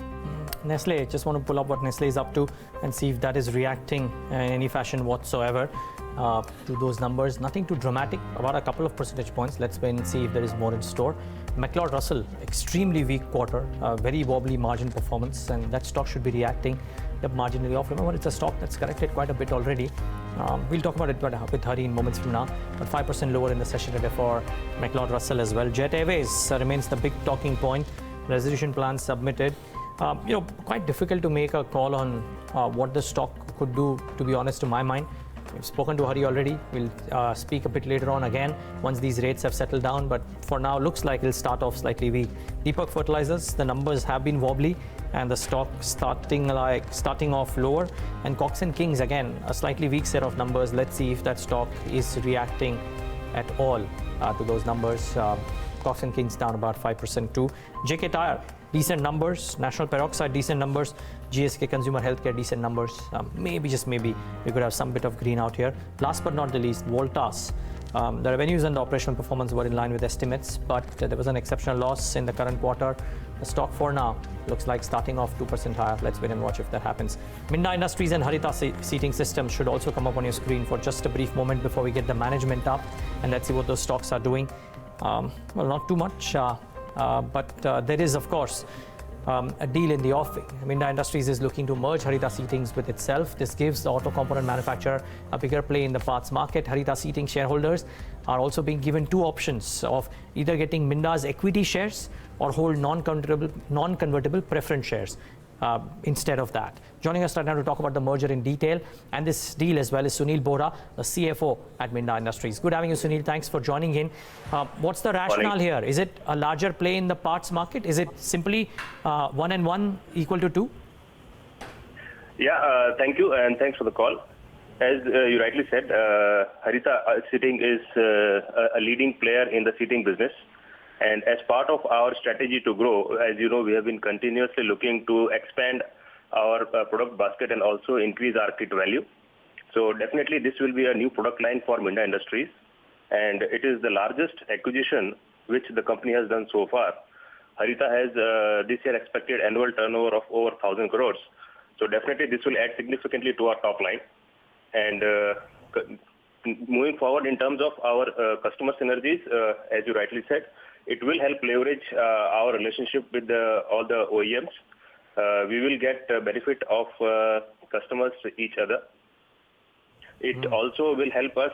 Nestle, just want to pull up what Nestle is up to and see if that is reacting in any fashion whatsoever to those numbers. Nothing too dramatic, about a couple of percentage points. Let's wait and see if there is more in store. McLeod Russell, extremely weak quarter, very wobbly margin performance, and that stock should be reacting marginally off. Remember, it's a stock that's corrected quite a bit already. We'll talk about it with Hari in moments from now, but 5% lower in the session today for McLeod Russell as well. Jet Airways remains the big talking point. Resolution plan submitted. Quite difficult to make a call on what the stock could do, to be honest, to my mind. We've spoken to Hari already. We'll speak a bit later on again once these rates have settled down, but for now looks like it'll start off slightly weak. Deepak Fertilizers, the numbers have been wobbly and the stock starting off lower. And Cox & Kings, again, a slightly weak set of numbers. Let's see if that stock is reacting at all to those numbers. Cox & Kings down about 5% too. JK Tyre, decent numbers. National Peroxide, decent numbers. GSK Consumer Healthcare, decent numbers. Maybe, just maybe, we could have some bit of green out here. Last but not the least, Voltas. The revenues and the operational performance were in line with estimates, but there was an exceptional loss in the current quarter. The stock for now looks like starting off 2% higher. Let's wait and watch if that happens. Minda Industries and Harihar Seating Systems should also come up on your screen for just a brief moment before we get the management up, and let's see what those stocks are doing. Well, not too much, but there is, of course, a deal in the offing. Minda Industries is looking to merge Harihar Seatings with itself. This gives the auto component manufacturer a bigger play in the parts market. Harihar Seating shareholders are also being given two options of either getting Minda's equity shares or hold non-convertible preference shares instead of that. Joining us right now to talk about the merger in detail and this deal as well is Sunil Bohra, the CFO at Minda Industries. Good having you, Sunil. Thanks for joining in. What's the rationale here? Is it a larger play in the parts market? Is it simply 1 and 1 equal to 2? Yeah, thank you and thanks for the call. As you rightly said, Harihar Seating is a leading player in the seating business. And as part of our strategy to grow, as you know, we have been continuously looking to expand our product basket and also increase our kit value. So definitely this will be a new product line for Minda Industries, and it is the largest acquisition which the company has done so far. Harita has this year expected annual turnover of over 1,000 crores. So definitely this will add significantly to our top line. And moving forward in terms of our customer synergies, as you rightly said, it will help leverage our relationship with all the OEMs. We will get benefit of customers each other. It also will help us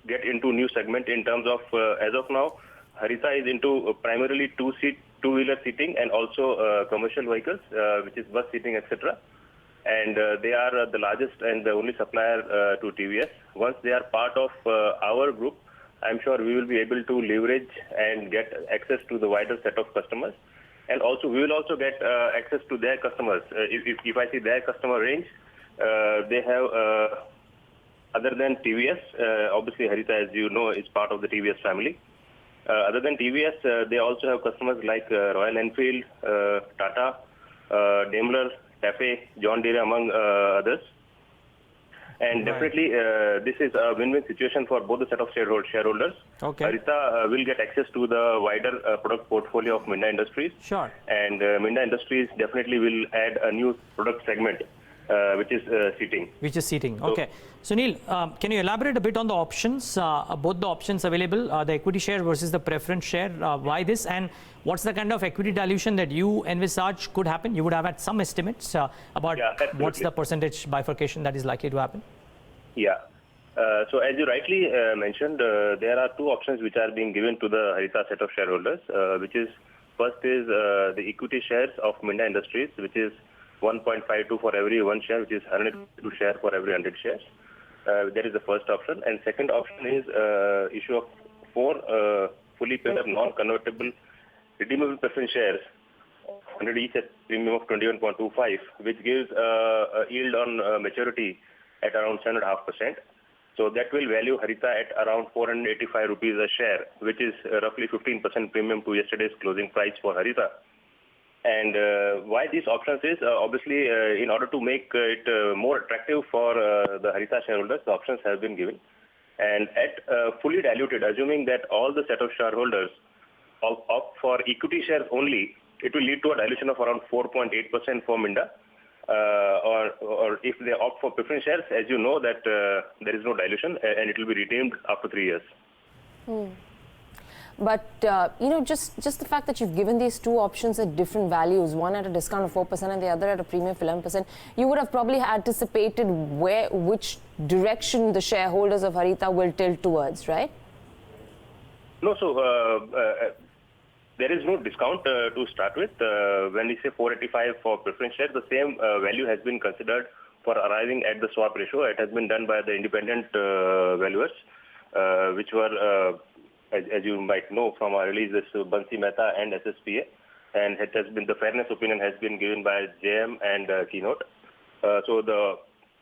get into new segment in terms of, as of now, Harita is into primarily two-wheeler seating and also commercial vehicles, which is bus seating, etc. And they are the largest and the only supplier to TVS. Once they are part of our group, I'm sure we will be able to leverage and get access to the wider set of customers. And also, we will also get access to their customers. If I see their customer range, they have, other than TVS, obviously Harita, as you know, is part of the TVS family. Other than TVS, they also have customers like Royal Enfield, Tata, Daimler, Tafe, John Deere, among others. And definitely, this is a win-win situation for both the set of shareholders. Okay. Harita will get access to the wider product portfolio of Minda Industries. Sure. And Minda Industries definitely will add a new product segment, which is seating. Which is seating. Okay. Sunil, can you elaborate a bit on the options, both the options available, the equity share versus the preference share? Why this, and what's the kind of equity dilution that you envisage could happen? You would have had some estimates about what's the percentage bifurcation that is likely to happen? Yeah. So as you rightly mentioned, there are two options which are being given to the Harita set of shareholders, which is first is the equity shares of Minda Industries, which is 1.52 for every one share, which is 102 share for every 100 shares. That is the first option. And second option is issue of 4 fully paid up non-convertible redeemable preference shares, 100 each at premium of 21.25, which gives a yield on maturity at around 7.5%. So that will value Harita at around 485 rupees a share, which is roughly 15% premium to yesterday's closing price for Harita. And why these options is, obviously, in order to make it more attractive for the Harita shareholders, the options have been given. And at fully diluted, assuming that all the set of shareholders opt for equity shares only, it will lead to a dilution of around 4.8% for Minda. Or if they opt for preference shares, as you know that there is no dilution and it will be redeemed after 3 years. But, just the fact that you've given these two options at different values, one at a discount of 4% and the other at a premium of 11%, you would have probably anticipated which direction the shareholders of Harita will tilt towards, right? No, so there is no discount to start with. When we say 485 for preference shares, the same value has been considered for arriving at the swap ratio. It has been done by the independent valuers, which were... As you might know from our release, this Bansi Mehta and SSPA, and it has been the fairness opinion has been given by JM and Keynote. So the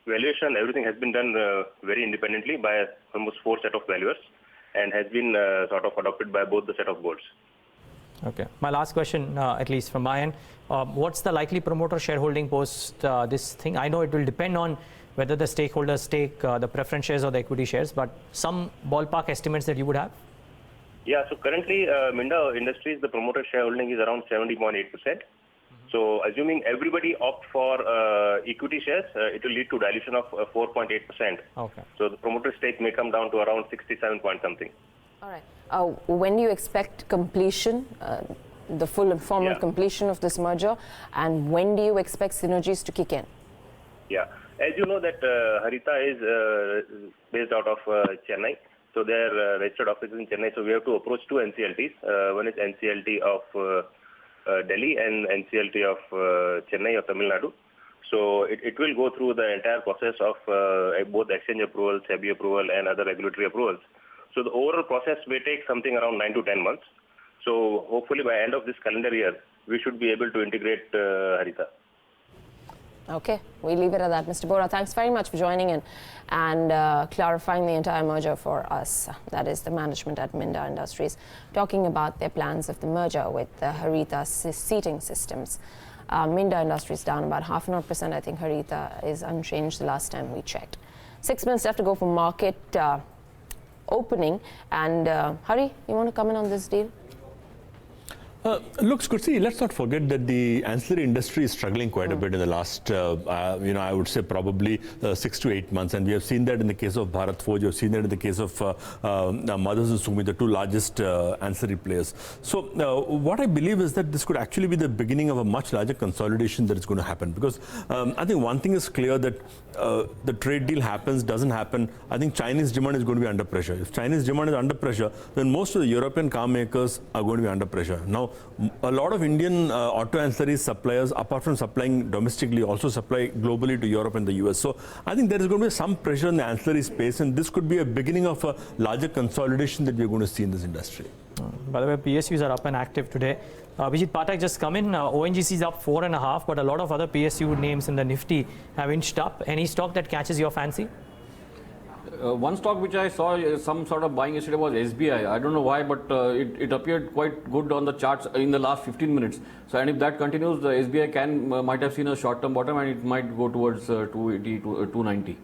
valuation, everything has been done very independently by almost 4 set of valuers, and has been sort of adopted by both the set of boards. Okay. My last question, at least from my end, what's the likely promoter shareholding post this thing? I know it will depend on whether the stakeholders take the preference shares or the equity shares, but some ballpark estimates that you would have? Yeah, so currently Minda Industries, the promoter shareholding is around 70.8%. So assuming everybody opt for equity shares, it will lead to dilution of 4.8%. Okay. So the promoter stake may come down to around 67 point something. All right. When do you expect completion, the full and formal completion of this merger, and when do you expect synergies to kick in? Yeah, as you know that Harita is based out of Chennai. So their registered office is in Chennai. So we have to approach 2 NCLTs. One is NCLT of Delhi and NCLT of Chennai or Tamil Nadu. So it will go through the entire process of both exchange approvals, SEBI approval and other regulatory approvals. So the overall process may take something around 9 to 10 months. So hopefully by end of this calendar year, we should be able to integrate Harita. Okay, we leave it at that. Mr. Bora, thanks very much for joining in and clarifying the entire merger for us. That is the management at Minda Industries, talking about their plans of the merger with the Harita seating systems. Minda Industries down about 0.5%. I think Harita is unchanged the last time we checked. 6 minutes left to go for market opening. And Hari, you want to comment on this deal? Looks good. See, let's not forget that the ancillary industry is struggling quite a bit in the last, I would say probably 6 to 8 months. And we have seen that in the case of Bharat Forge, we have seen that in the case of Mothers and Sumi, the two largest ancillary players. So what I believe is that this could actually be the beginning of a much larger consolidation that is going to happen. Because I think one thing is clear, that the trade deal happens, doesn't happen. I think Chinese demand is going to be under pressure. If Chinese demand is under pressure, then most of the European car makers are going to be under pressure. Now, a lot of Indian auto ancillary suppliers, apart from supplying domestically, also supply globally to Europe and the US. So I think there is going to be some pressure in the ancillary space, and this could be a beginning of a larger consolidation that we are going to see in this industry. By the way, PSUs are up and active today. Abhijit, Phatak just come in. ONGC is up 4.5, but a lot of other PSU names in the Nifty have inched up. Any stock that catches your fancy? One stock which I saw some sort of buying yesterday was SBI. I don't know why, but it appeared quite good on the charts in the last 15 minutes. So, and if that continues, the SBI might have seen a short-term bottom, and it might go towards 280 to 290.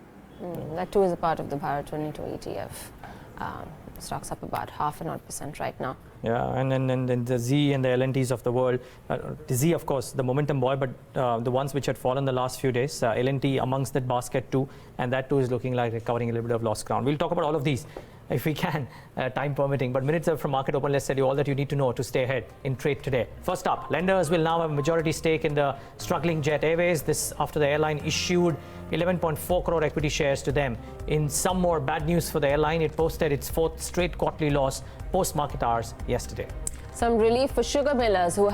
That too is a part of the Bharat 22 ETF. Stocks up about 0.5% right now. Yeah, and then the Z and the L&Ts of the world. The Z, of course, the momentum boy, but the ones which had fallen the last few days. L&T amongst that basket too, and that too is looking like recovering a little bit of lost ground. We'll talk about all of these if we can, time permitting. But minutes from market open, let's tell you all that you need to know to stay ahead in trade today. First up, lenders will now have a majority stake in the struggling Jet Airways. This after the airline issued 11.4 crore equity shares to them. In some more bad news for the airline, it posted its 4th straight quarterly loss post-market hours yesterday. Some relief for sugar millers who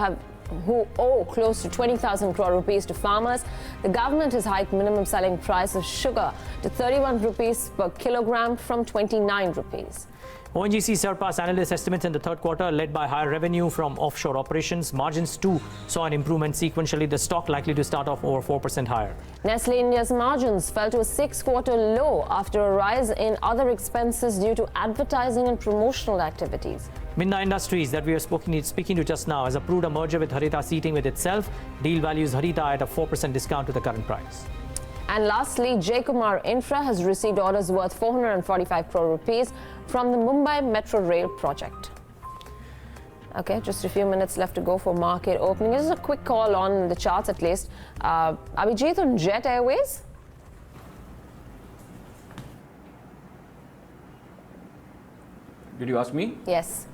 owe close to 20,000 crore rupees to farmers. The government has hiked minimum selling price of sugar to 31 rupees per kilogram from 29 rupees. ONGC surpassed analyst estimates in the third quarter, led by higher revenue from offshore operations. Margins too saw an improvement sequentially. The stock likely to start off over 4% higher. Nestle India's margins fell to a 6-quarter low after a rise in other expenses due to advertising and promotional activities. Minda Industries, that we are speaking to just now, has approved a merger with Harihar Seating with itself. Deal values Harihar at a 4% discount to the current price. And lastly, J. Kumar Infra has received orders worth 445 crore rupees from the Mumbai Metro Rail project. Okay, just a few minutes left to go for market opening. This is a quick call on the charts at least. Abhijit on Jet Airways. Did you ask me? Yes.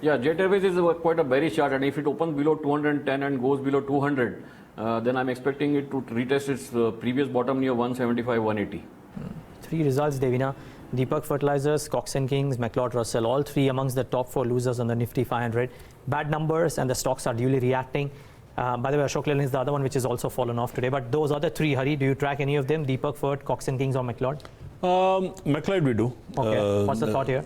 Yeah, Jet Airways is quite a bearish chart, and if it opens below 210 and goes below 200, then I'm expecting it to retest its previous bottom near 175, 180. 3 results, Devina. Deepak Fertilizers, Cox & Kings, McLeod Russell, all 3 amongst the top 4 losers on the Nifty 500. Bad numbers, and the stocks are duly reacting. By the way, Ashok Leyland is the other one which has also fallen off today. But those other 3, Hari, do you track any of them? Deepak Fert, Cox & Kings or McLeod? McLeod we do. Okay, what's the thought here?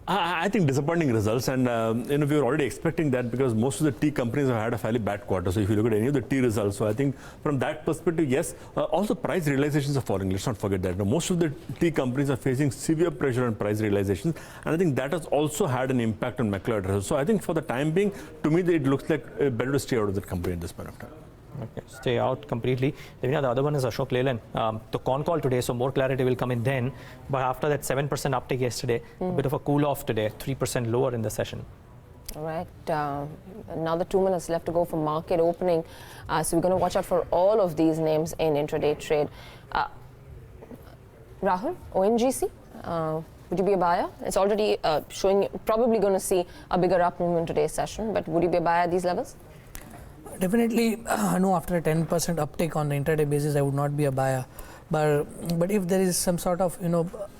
I think disappointing results, and we were already expecting that because most of the tea companies have had a fairly bad quarter. So if you look at any of the tea results, so I think from that perspective, yes. Also, price realizations are falling. Let's not forget that. Now, most of the tea companies are facing severe pressure on price realizations, and I think that has also had an impact on McLeod. So I think for the time being, to me, it looks like better to stay out of that company at this point of time. Okay, stay out completely. The other one is Ashok Leyland. The con call today, so more clarity will come in then. But after that 7% uptick yesterday, a bit of a cool off today, 3% lower in the session. All right, another 2 minutes left to go for market opening. So we're going to watch out for all of these names in intraday trade. Rahul, ONGC, would you be a buyer? It's already showing, probably going to see a bigger up move in today's session, but would you be a buyer at these levels? Definitely, no, after a 10% uptick on the intraday basis, I would not be a buyer. But if there is some sort of,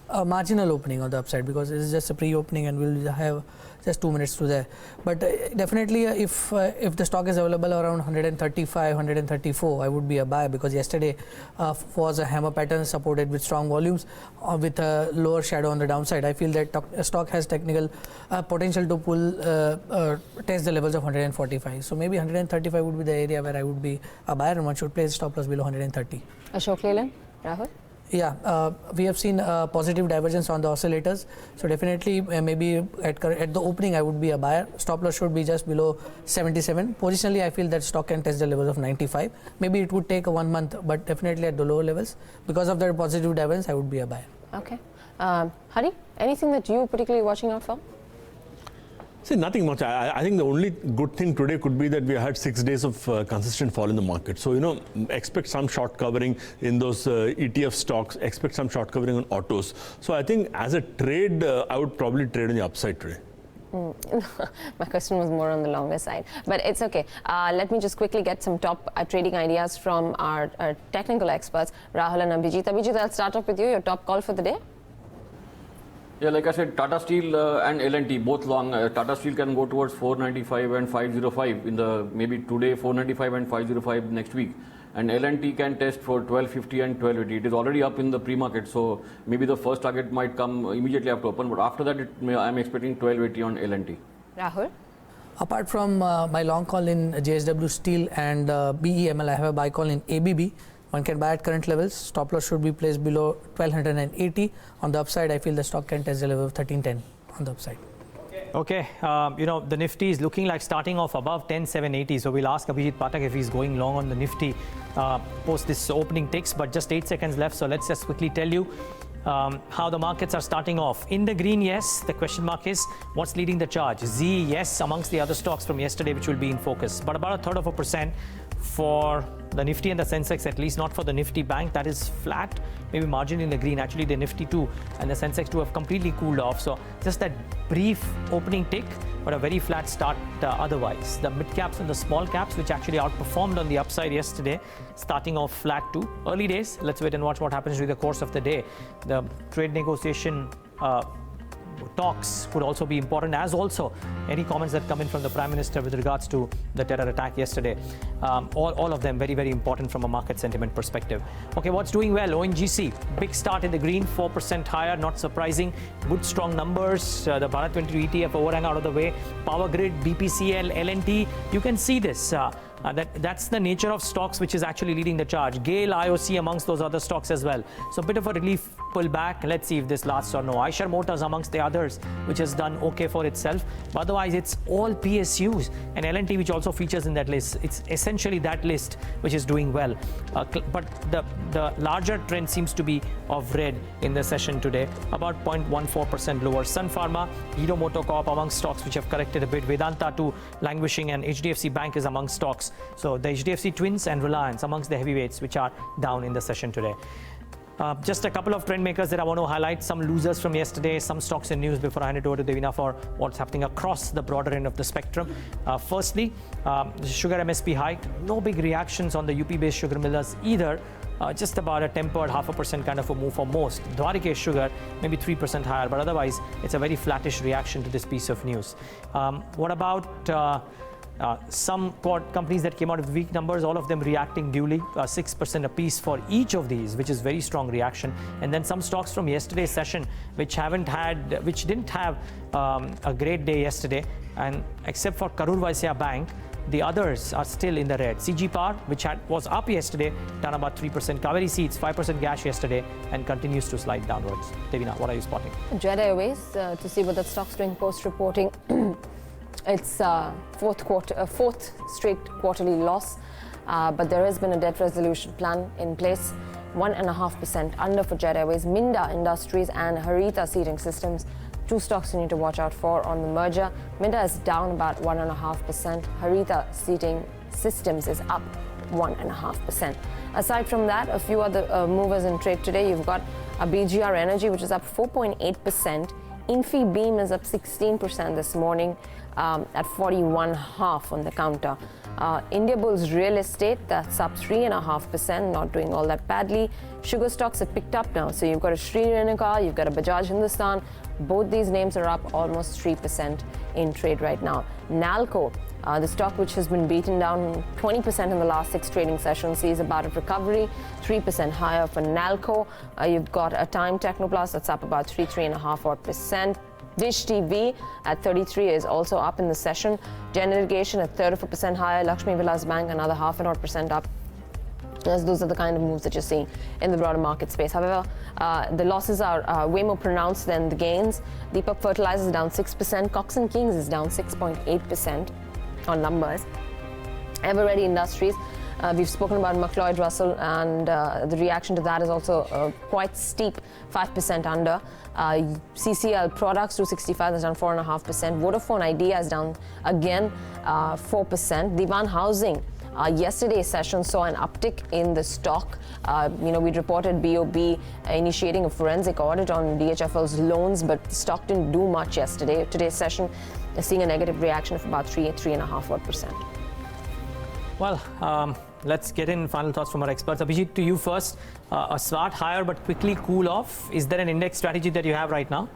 a marginal opening on the upside, because it is just a pre-opening and we'll have just 2 minutes to there. But definitely, if the stock is available around 135, 134, I would be a buyer, because yesterday was a hammer pattern supported with strong volumes with a lower shadow on the downside. I feel that stock has technical potential to pull test the levels of 145. So maybe 135 would be the area where I would be a buyer, and one should place stop loss below 130. Ashok Leyland, Rahul? Yeah, we have seen positive divergence on the oscillators. So definitely, maybe at the opening, I would be a buyer. Stop loss should be just below 77. Positionally, I feel that stock can test the levels of 95. Maybe it would take 1 month, but definitely at the lower levels. Because of that positive divergence, I would be a buyer. Okay. Hari, anything that you particularly watching out for? See, nothing much. I think the only good thing today could be that we had 6 days of consistent fall in the market. So, expect some short covering in those ETF stocks, expect some short covering on autos. So, I think as a trade, I would probably trade on the upside today. My question was more on the longer side, but it's okay. Let me just quickly get some top trading ideas from our technical experts, Rahul and Abhijit. Abhijit, I'll start off with you. Your top call for the day? Yeah, like I said, Tata Steel and L&T both long. Tata Steel can go towards 495 and 505 in the maybe today 495 and 505 next week, and L&T can test for 1250 and 1280. It is already up in the pre-market, so maybe the first target might come immediately after open. But after that, I'm expecting 1280 on L&T. Rahul, apart from my long call in JSW Steel and BEML, I have a buy call in ABB. One can buy at current levels. Stop loss should be placed below 1280. On the upside, I feel the stock can test the level of 1310 on the upside. Okay, the Nifty is looking like starting off above 10,780. So we'll ask Abhijit Phatak if he's going long on the Nifty post this opening ticks. But just 8 seconds left. So let's just quickly tell you how the markets are starting off. In the green, yes. The question mark is what's leading the charge? Z, yes, amongst the other stocks from yesterday, which will be in focus. But about 1/3% for the Nifty and the Sensex, at least not for the Nifty Bank. That is flat, maybe margin in the green. Actually, the Nifty 2 and the Sensex 2 have completely cooled off. So just that brief opening tick, but a very flat start otherwise. The mid caps and the small caps, which actually outperformed on the upside yesterday, starting off flat too. Early days, let's wait and watch what happens during the course of the day. The trade negotiation talks could also be important, as also any comments that come in from the Prime Minister with regards to the terror attack yesterday. All of them very, very important from a market sentiment perspective. Okay, what's doing well? ONGC, big start in the green, 4% higher, not surprising. Good, strong numbers. The Bharat 22 ETF overhang out of the way. Power Grid, BPCL, L&T, you can see this. That's the nature of stocks which is actually leading the charge. GAIL, IOC amongst those other stocks as well. So a bit of a relief pullback. Let's see if this lasts or no. Eicher Motors amongst the others, which has done okay for itself. But otherwise, it's all PSUs. And L&T, which also features in that list. It's essentially that list which is doing well. But the larger trend seems to be of red in the session today. About 0.14% lower. Sun Pharma, Hero MotoCorp amongst stocks which have corrected a bit. Vedanta too languishing, and HDFC Bank is among stocks. So the HDFC Twins and Reliance amongst the heavyweights which are down in the session today. Just a couple of trend makers that I want to highlight, some losers from yesterday, some stocks in news before I hand it over to Devina for what's happening across the broader end of the spectrum. Firstly, sugar MSP hike, no big reactions on the UP-based sugar millers either. Just about a tempered 0.5% kind of a move for most. Dwarikesh Sugar, maybe 3% higher, but otherwise it's a very flattish reaction to this piece of news. What about some companies that came out with weak numbers, all of them reacting duly, 6% apiece for each of these, which is very strong reaction. And then some stocks from yesterday's session which didn't have a great day yesterday, and except for Karur Vysya Bank, the others are still in the red. CG Power, which was up yesterday, down about 3%. Kaveri Seeds, 5% gash yesterday, and continues to slide downwards. Devina, what are you spotting? Jet Airways, to see what that stock's doing post-reporting. It's fourth straight quarterly loss, but there has been a debt resolution plan in place. 1.5% under for Jet Airways. Minda Industries and Harihar Seating Systems, two stocks you need to watch out for on the merger. Minda is down about 1.5%. Harihar Seating Systems is up 1.5%. Aside from that, a few other movers in trade today. You've got a BGR Energy, which is up 4.8%. Infibeam is up 16% this morning at 41.5 on the counter. India Bulls Real Estate, that's up 3.5%, not doing all that badly. Sugar stocks have picked up now. So you've got a Shree Renuka, you've got a Bajaj Hindustan. Both these names are up almost 3% in trade right now. Nalco, the stock which has been beaten down 20% in the last 6 trading sessions, sees about a recovery, 3% higher for Nalco. You've got a Time Technoplus that's up about 3.5%. Dish TV at 33 is also up in the session. Gen Irrigation at 1/3% higher. Lakshmi Vilas Bank another 0.5% up. As those are the kind of moves that you're seeing in the broader market space. However, the losses are way more pronounced than the gains. Deepak Fertilizers is down 6%. Cox & Kings is down 6.8% on numbers. Everready Industries, we've spoken about McLeod Russell, and the reaction to that is also quite steep, 5% under. CCL Products 265 is down 4.5%. Vodafone Idea is down again 4%. Divan Housing, yesterday's session saw an uptick in the stock. We'd reported BOB initiating a forensic audit on DHFL's loans, but the stock didn't do much yesterday. Today's session is seeing a negative reaction of about 3.5%. Well, let's get in final thoughts from our experts. Abhijit, to you first. A start higher but quickly cool off. Is there an index strategy that you have right now?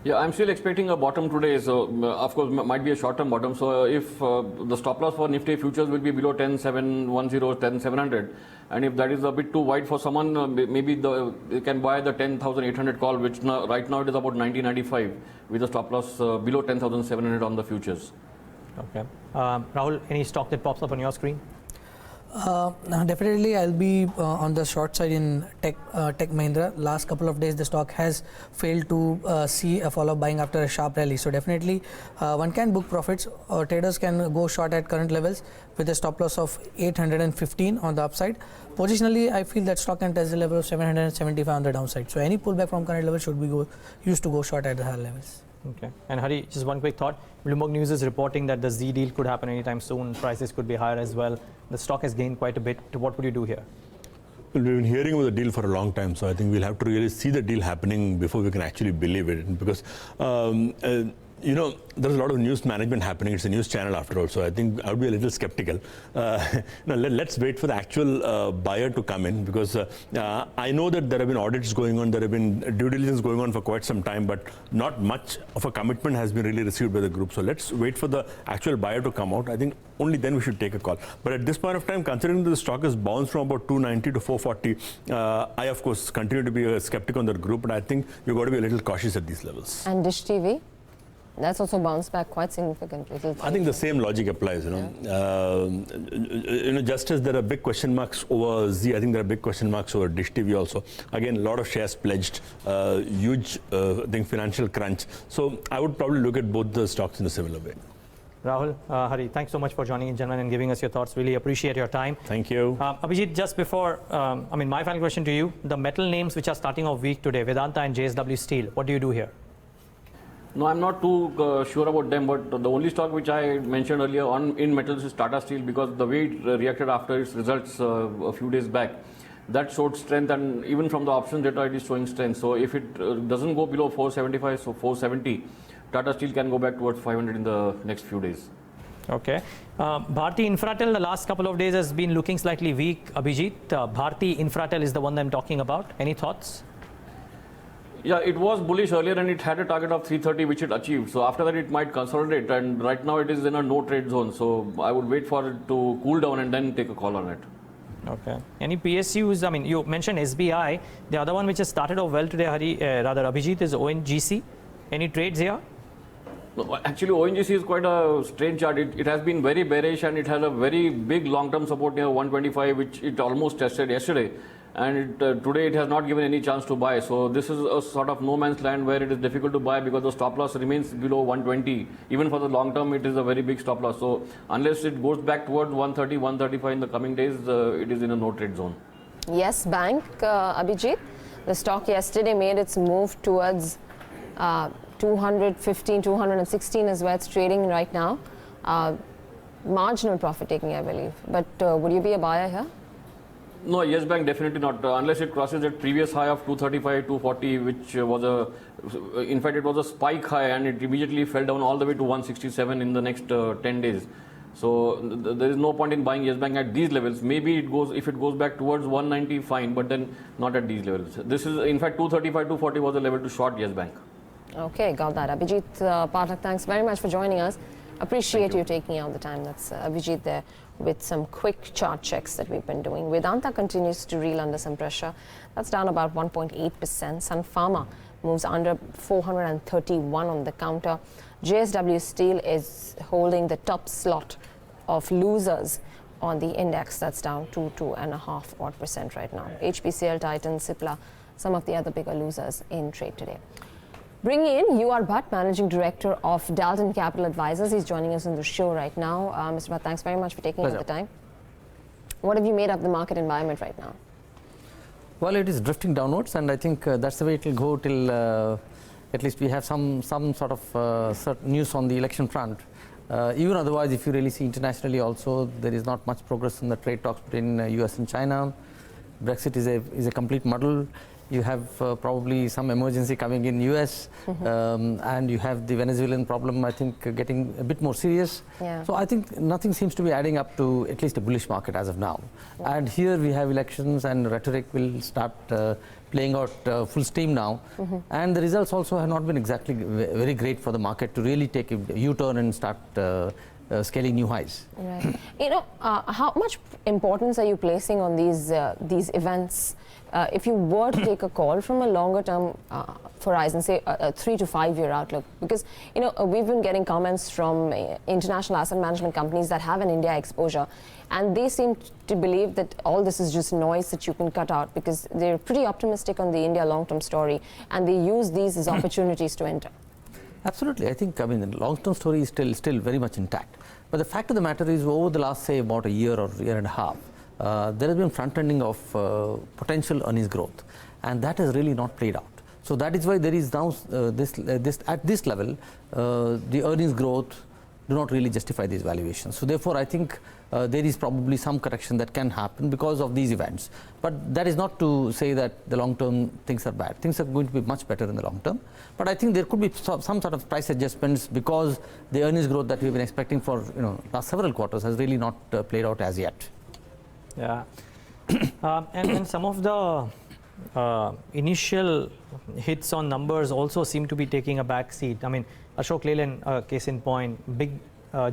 Yeah, I'm still expecting a bottom today. So, of course, might be a short-term bottom. So, if the stop loss for Nifty futures will be below 10,710, 10,700, and if that is a bit too wide for someone, maybe they can buy the 10,800 call, which right now it is about 1995, with a stop loss below 10,700 on the futures. Okay. Rahul, any stock that pops up on your screen? Definitely, I'll be on the short side in Tech Mahindra. Last couple of days, the stock has failed to see a follow-up buying after a sharp rally. So definitely, one can book profits. Traders can go short at current levels with a stop loss of 815 on the upside. Positionally, I feel that stock can test the level of 775 on the downside. So any pullback from current level should be used to go short at the higher levels. Okay. And Hari, just one quick thought. Bloomberg News is reporting that the Z deal could happen anytime soon. Prices could be higher as well. The stock has gained quite a bit. What would you do here? Well, we've been hearing about the deal for a long time, so I think we'll have to really see the deal happening before we can actually believe it. Because there's a lot of news management happening. It's a news channel after all, so I think I would be a little skeptical. Let's wait for the actual buyer to come in, because I know that there have been audits going on, there have been due diligence going on for quite some time, but not much of a commitment has been really received by the group. So let's wait for the actual buyer to come out. I think only then we should take a call. But at this point of time, considering that the stock has bounced from about 290 to 440, I of course continue to be a skeptic on that group, but I think you've got to be a little cautious at these levels. And Dish TV? That's also bounced back quite significantly. I think the same logic applies, just as there are big question marks over Z, I think there are big question marks over Dish TV also. Again, a lot of shares pledged, huge financial crunch. So I would probably look at both the stocks in a similar way. Rahul, Hari, thanks so much for joining in, gentlemen, and giving us your thoughts. Really appreciate your time. Thank you. Abhijit, just before, my final question to you, the metal names which are starting off week today, Vedanta and JSW Steel, what do you do here? No, I'm not too sure about them, but the only stock which I mentioned earlier in metals is Tata Steel, because the way it reacted after its results a few days back, that showed strength, and even from the options data it is showing strength. So if it doesn't go below 475, so 470, Tata Steel can go back towards 500 in the next few days. Okay. Bharti Infratel, the last couple of days has been looking slightly weak. Abhijit, Bharti Infratel is the one that I'm talking about. Any thoughts? Yeah, it was bullish earlier and it had a target of 330 which it achieved. So after that it might consolidate, and right now it is in a no trade zone. So I would wait for it to cool down and then take a call on it. Okay. Any PSUs? I mean, you mentioned SBI. The other one which has started off well today, Abhijit, is ONGC. Any trades here? No, actually, ONGC is quite a strange chart. It has been very bearish and it has a very big long-term support near 125, which it almost tested yesterday. And today it has not given any chance to buy. So this is a sort of no man's land where it is difficult to buy because the stop loss remains below 120. Even for the long term, it is a very big stop loss. So unless it goes back towards 130, 135 in the coming days, it is in a no trade zone. Yes Bank, Abhijit. The stock yesterday made its move towards 215, 216 is where it's trading right now. Marginal profit taking, I believe. But would you be a buyer here? No, Yes Bank definitely not, unless it crosses that previous high of 235, 240, which was in fact it was a spike high and it immediately fell down all the way to 167 in the next 10 days. So there is no point in buying Yes Bank at these levels. Maybe if it goes back towards 190, fine, but then not at these levels. This is, in fact, 235, 240 was the level to short Yes Bank. Okay, got that. Abhijit, Phatak, thanks very much for joining us. Appreciate you taking out the time. That's Abhijit there with some quick chart checks that we've been doing. Vedanta continues to reel under some pressure. That's down about 1.8%. Sun Pharma moves under 431 on the counter. JSW Steel is holding the top slot of losers on the index. That's down to 2.5% right now. HPCL, Titan, Cipla, some of the other bigger losers in trade today. Bringing in Bhat, Managing Director of Dalton Capital Advisors. He's joining us on the show right now. Mr. Bhat, thanks very much for taking out the time. What have you made of the market environment right now? Well, it is drifting downwards, and I think that's the way it will go till at least we have some sort of certain news on the election front. Even otherwise, if you really see internationally also, there is not much progress in the trade talks between US and China. Brexit is a complete muddle. You have probably some emergency coming in US, and you have the Venezuelan problem, I think, getting a bit more serious. Yeah. So I think nothing seems to be adding up to at least a bullish market as of now. Yeah. And here we have elections, and rhetoric will start playing out full steam now. And the results also have not been exactly very great for the market to really take a U-turn and start scaling new highs. Right. How much importance are you placing on these events? If you were to take a call from a longer term horizon, say a 3 to 5 year outlook, because we've been getting comments from international asset management companies that have an India exposure, and they seem to believe that all this is just noise that you can cut out, because they're pretty optimistic on the India long term story, and they use these as opportunities to enter. Absolutely. I think, the long-term story is still very much intact. But the fact of the matter is, over the last, say, about a year or year and a half, there has been front-ending of potential earnings growth, and that has really not played out. So that is why there is now at this level, the earnings growth do not really justify these valuations. So therefore, I think there is probably some correction that can happen because of these events. But that is not to say that the long-term things are bad. Things are going to be much better in the long term. But I think there could be some sort of price adjustments, because the earnings growth that we've been expecting for last several quarters has really not played out as yet. Yeah, and some of the initial hits on numbers also seem to be taking a back seat. I mean, Ashok Leyland, case in point, big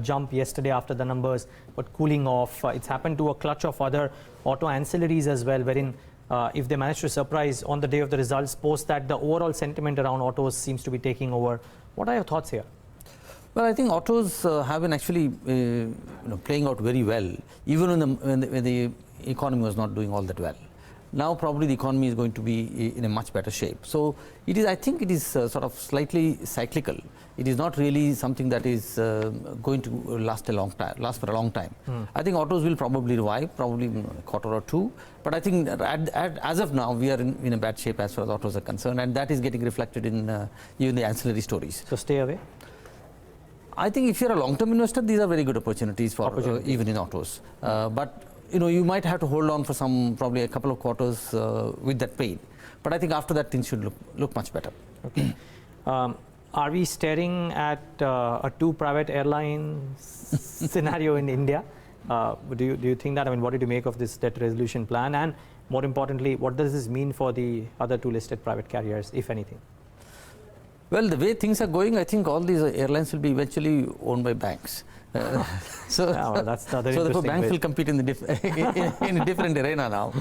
jump yesterday after the numbers, but cooling off. It's happened to a clutch of other auto ancillaries as well, wherein if they manage to surprise on the day of the results, post that the overall sentiment around autos seems to be taking over. What are your thoughts here? Well, I think autos have been actually playing out very well, even when the economy was not doing all that well. Now probably the economy is going to be in a much better shape. So I think it is sort of slightly cyclical. It is not really something that is going to last for a long time. I think autos will probably revive, probably a quarter or two. But I think as of now, we are in a bad shape as far as autos are concerned, and that is getting reflected in even the ancillary stories. So stay away. I think if you're a long-term investor, these are very good opportunities for even in autos. But you might have to hold on for probably a couple of quarters with that pain. But I think after that, things should look much better. Okay. Are we staring at a two private airline scenario in India? Do you think that? I mean, what did you make of this debt resolution plan? And more importantly, what does this mean for the other two listed private carriers, if anything? Well, the way things are going, I think all these airlines will be eventually owned by banks. So therefore banks will compete in a different arena now.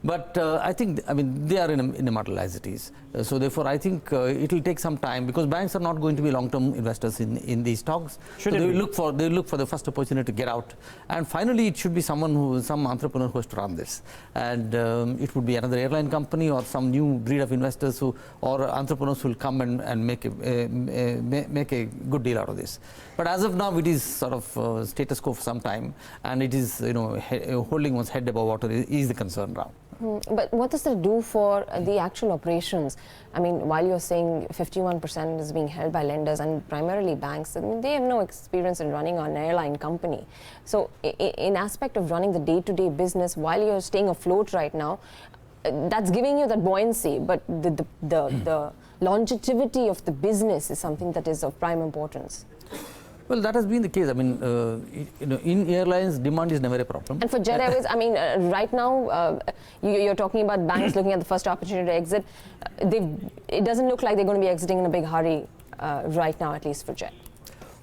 But I think, they are in a muddle as it is. So therefore, I think it will take some time, because banks are not going to be long-term investors in these stocks. So they will look for the first opportunity to get out. And finally, it should be some entrepreneur who has to run this. And it would be another airline company or some new breed of investors or entrepreneurs who will come and make a good deal out of this. But as of now, it is sort of status quo for some time, and it is holding one's head above water is the concern now. But what does that do for the actual operations? I mean, while you're saying 51% is being held by lenders and primarily banks, they have no experience in running an airline company. So in aspect of running the day-to-day business, while you're staying afloat right now, that's giving you that buoyancy, but the longevity of the business is something that is of prime importance. Well, that has been the case. I mean, in airlines, demand is never a problem. And for Jet Airways, I mean, right now, you're talking about banks looking at the first opportunity to exit. It doesn't look like they're going to be exiting in a big hurry right now, at least for Jet.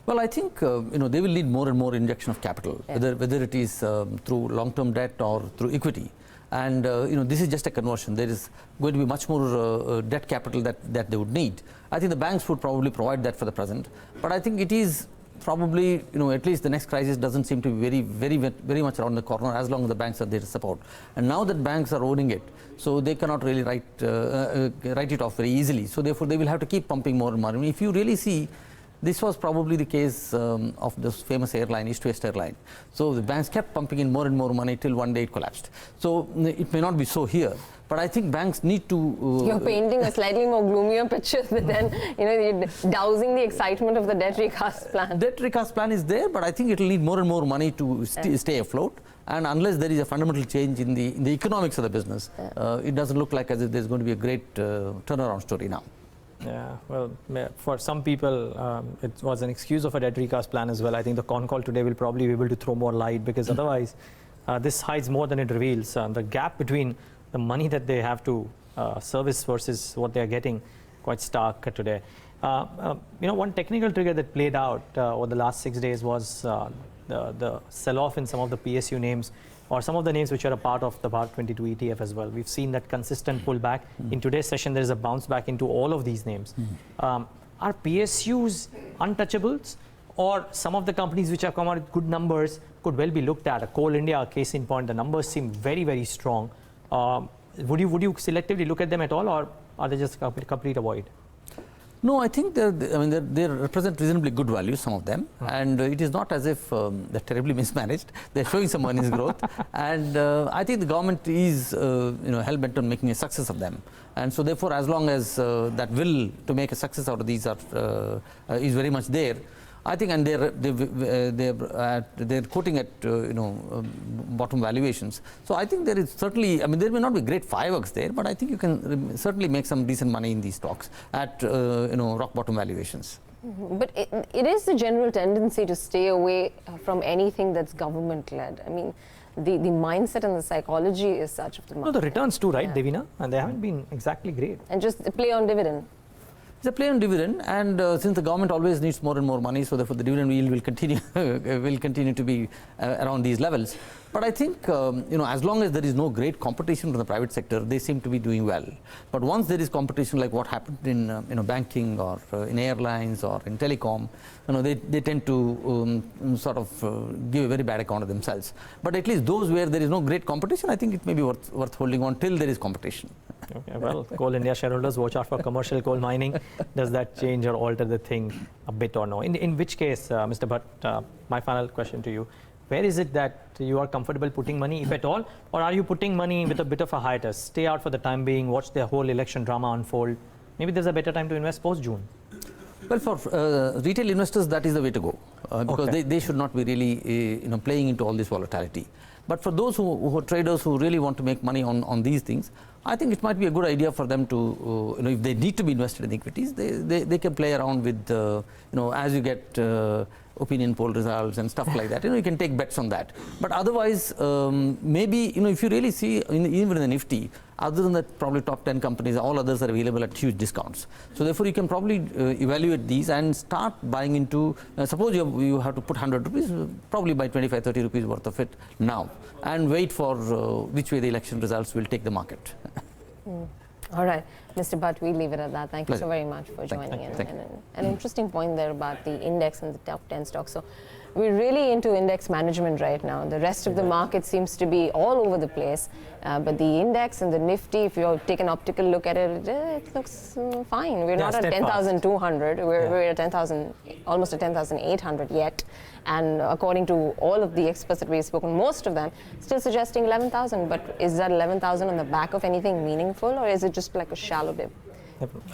Well, I think they will need more and more injection of capital, whether it is through long-term debt or through equity. And this is just a conversion. There is going to be much more debt capital that they would need. I think the banks would probably provide that for the present. But I think it is probably, at least the next crisis doesn't seem to be very much around the corner as long as the banks are there to support. And now that banks are owning it, so they cannot really write it off very easily. So therefore, they will have to keep pumping more and more. I mean, if you really see, this was probably the case of this famous airline, East West airline. So the banks kept pumping in more and more money till one day it collapsed. So it may not be so here, but I think banks need to... You're painting a slightly more gloomier picture than, you're dousing the excitement of the debt recast plan. Debt recast plan is there, but I think it will need more and more money to stay afloat. And unless there is a fundamental change in the economics of the business, it doesn't look like as if there's going to be a great turnaround story now. Yeah, well, for some people, it was an excuse of a debt recast plan as well. I think the con call today will probably be able to throw more light, because otherwise, this hides more than it reveals. The gap between the money that they have to service versus what they are getting, quite stark today. One technical trigger that played out over the last 6 days was the sell-off in some of the PSU names, or some of the names which are a part of the Bhat 22 ETF as well. We've seen that consistent pullback. In today's session, there is a bounce back into all of these names. Are PSUs untouchables, or some of the companies which have come out with good numbers could well be looked at? A Coal India, a case in point, the numbers seem very, very strong. Would you selectively look at them at all, or are they just a complete avoid? No, I think they represent reasonably good values, some of them, and it is not as if they're terribly mismanaged. They're showing some earnings growth, and I think the government is hell bent on making a success of them, and so therefore, as long as that will to make a success out of these is very much there, I think, and they're quoting at bottom valuations. So I think there is certainly, there may not be great fireworks there, but I think you can certainly make some decent money in these stocks at rock bottom valuations. But it is the general tendency to stay away from anything that's government led. I mean, the mindset and the psychology is such of the market. No, the returns too, right, Devina? And they haven't been exactly great. And just play on dividend. It's a play on dividend, and since the government always needs more and more money, so therefore the dividend yield will continue to be around these levels. But I think as long as there is no great competition from the private sector, they seem to be doing well. But once there is competition, like what happened in banking or in airlines or in telecom, they tend to sort of give a very bad account of themselves. But at least those where there is no great competition, I think it may be worth holding on till there is competition. Okay, well, Coal India shareholders, watch out for commercial coal mining. Does that change or alter the thing a bit or no? In which case, Mr. Bhat, my final question to you, where is it that you are comfortable putting money, if at all, or are you putting money with a bit of a hiatus? Stay out for the time being, watch the whole election drama unfold. Maybe there's a better time to invest post-June. Well, for retail investors, that is the way to go, because they should not be really playing into all this volatility. But for those who are traders who really want to make money on these things, I think it might be a good idea for them to, if they need to be invested in equities, they can play around with, as you get opinion poll results and stuff like that, you can take bets on that. But otherwise, maybe, if you really see, even in the Nifty, other than that, probably top 10 companies, all others are available at huge discounts. So therefore, you can probably evaluate these and start buying into, suppose you have to put 100 rupees, probably buy 25, 30 rupees worth of it now, and wait for which way the election results will take the market. All right, Mr. Bhat, we'll leave it at that. Thank you so very much for joining in. And an interesting point there about the index and the top 10 stocks. So we're really into index management right now. The rest of the market seems to be all over the place. But the index and the Nifty, if you take an optical look at it, it looks fine. We're not at 10,200. We're at 10,000, almost at 10,800 yet. And according to all of the experts that we've spoken, most of them still suggesting 11,000. But is that 11,000 on the back of anything meaningful, or is it just like a shallow dip?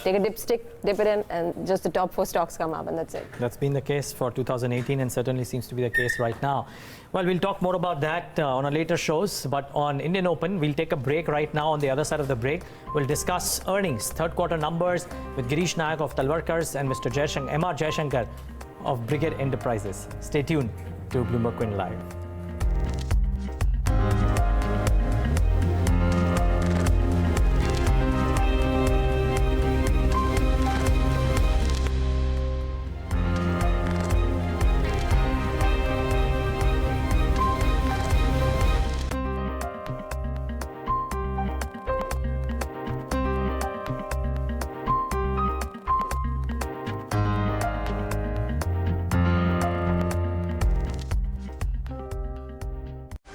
Take a dipstick, dip it in, and just the top 4 stocks come up, and that's it. That's been the case for 2018, and certainly seems to be the case right now. Well, we'll talk more about that on our later shows, but on Indian Open, we'll take a break right now. On the other side of the break, we'll discuss earnings, third quarter numbers with Girish Nayak of Talwalkars and Mr. Jaishankar of Brigade Enterprises. Stay tuned to Bloomberg Quint Live.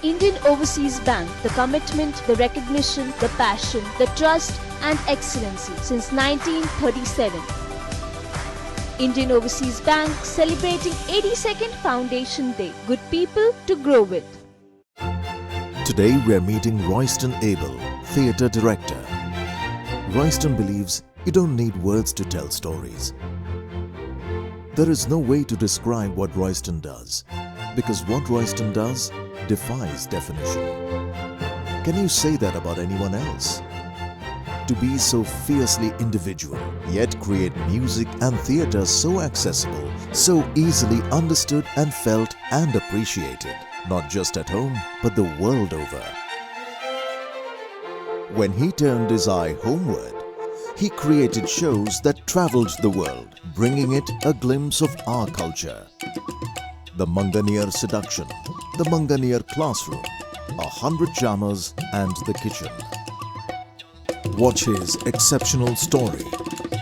Indian Overseas Bank, the commitment, the recognition, the passion, the trust and excellency since 1937. Indian Overseas Bank celebrating 82nd Foundation Day. Good people to grow with. Today we are meeting Royston Abel, Theatre Director. Royston believes you don't need words to tell stories. There is no way to describe what Royston does, because what Royston does defies definition. Can you say that about anyone else? To be so fiercely individual, yet create music and theatre so accessible, so easily understood and felt and appreciated, not just at home, but the world over. When he turned his eye homeward, he created shows that travelled the world, bringing it a glimpse of our culture. The Manganeer Seduction, the Manganeer Classroom, 100 Jammers and the Kitchen. Watch his exceptional story,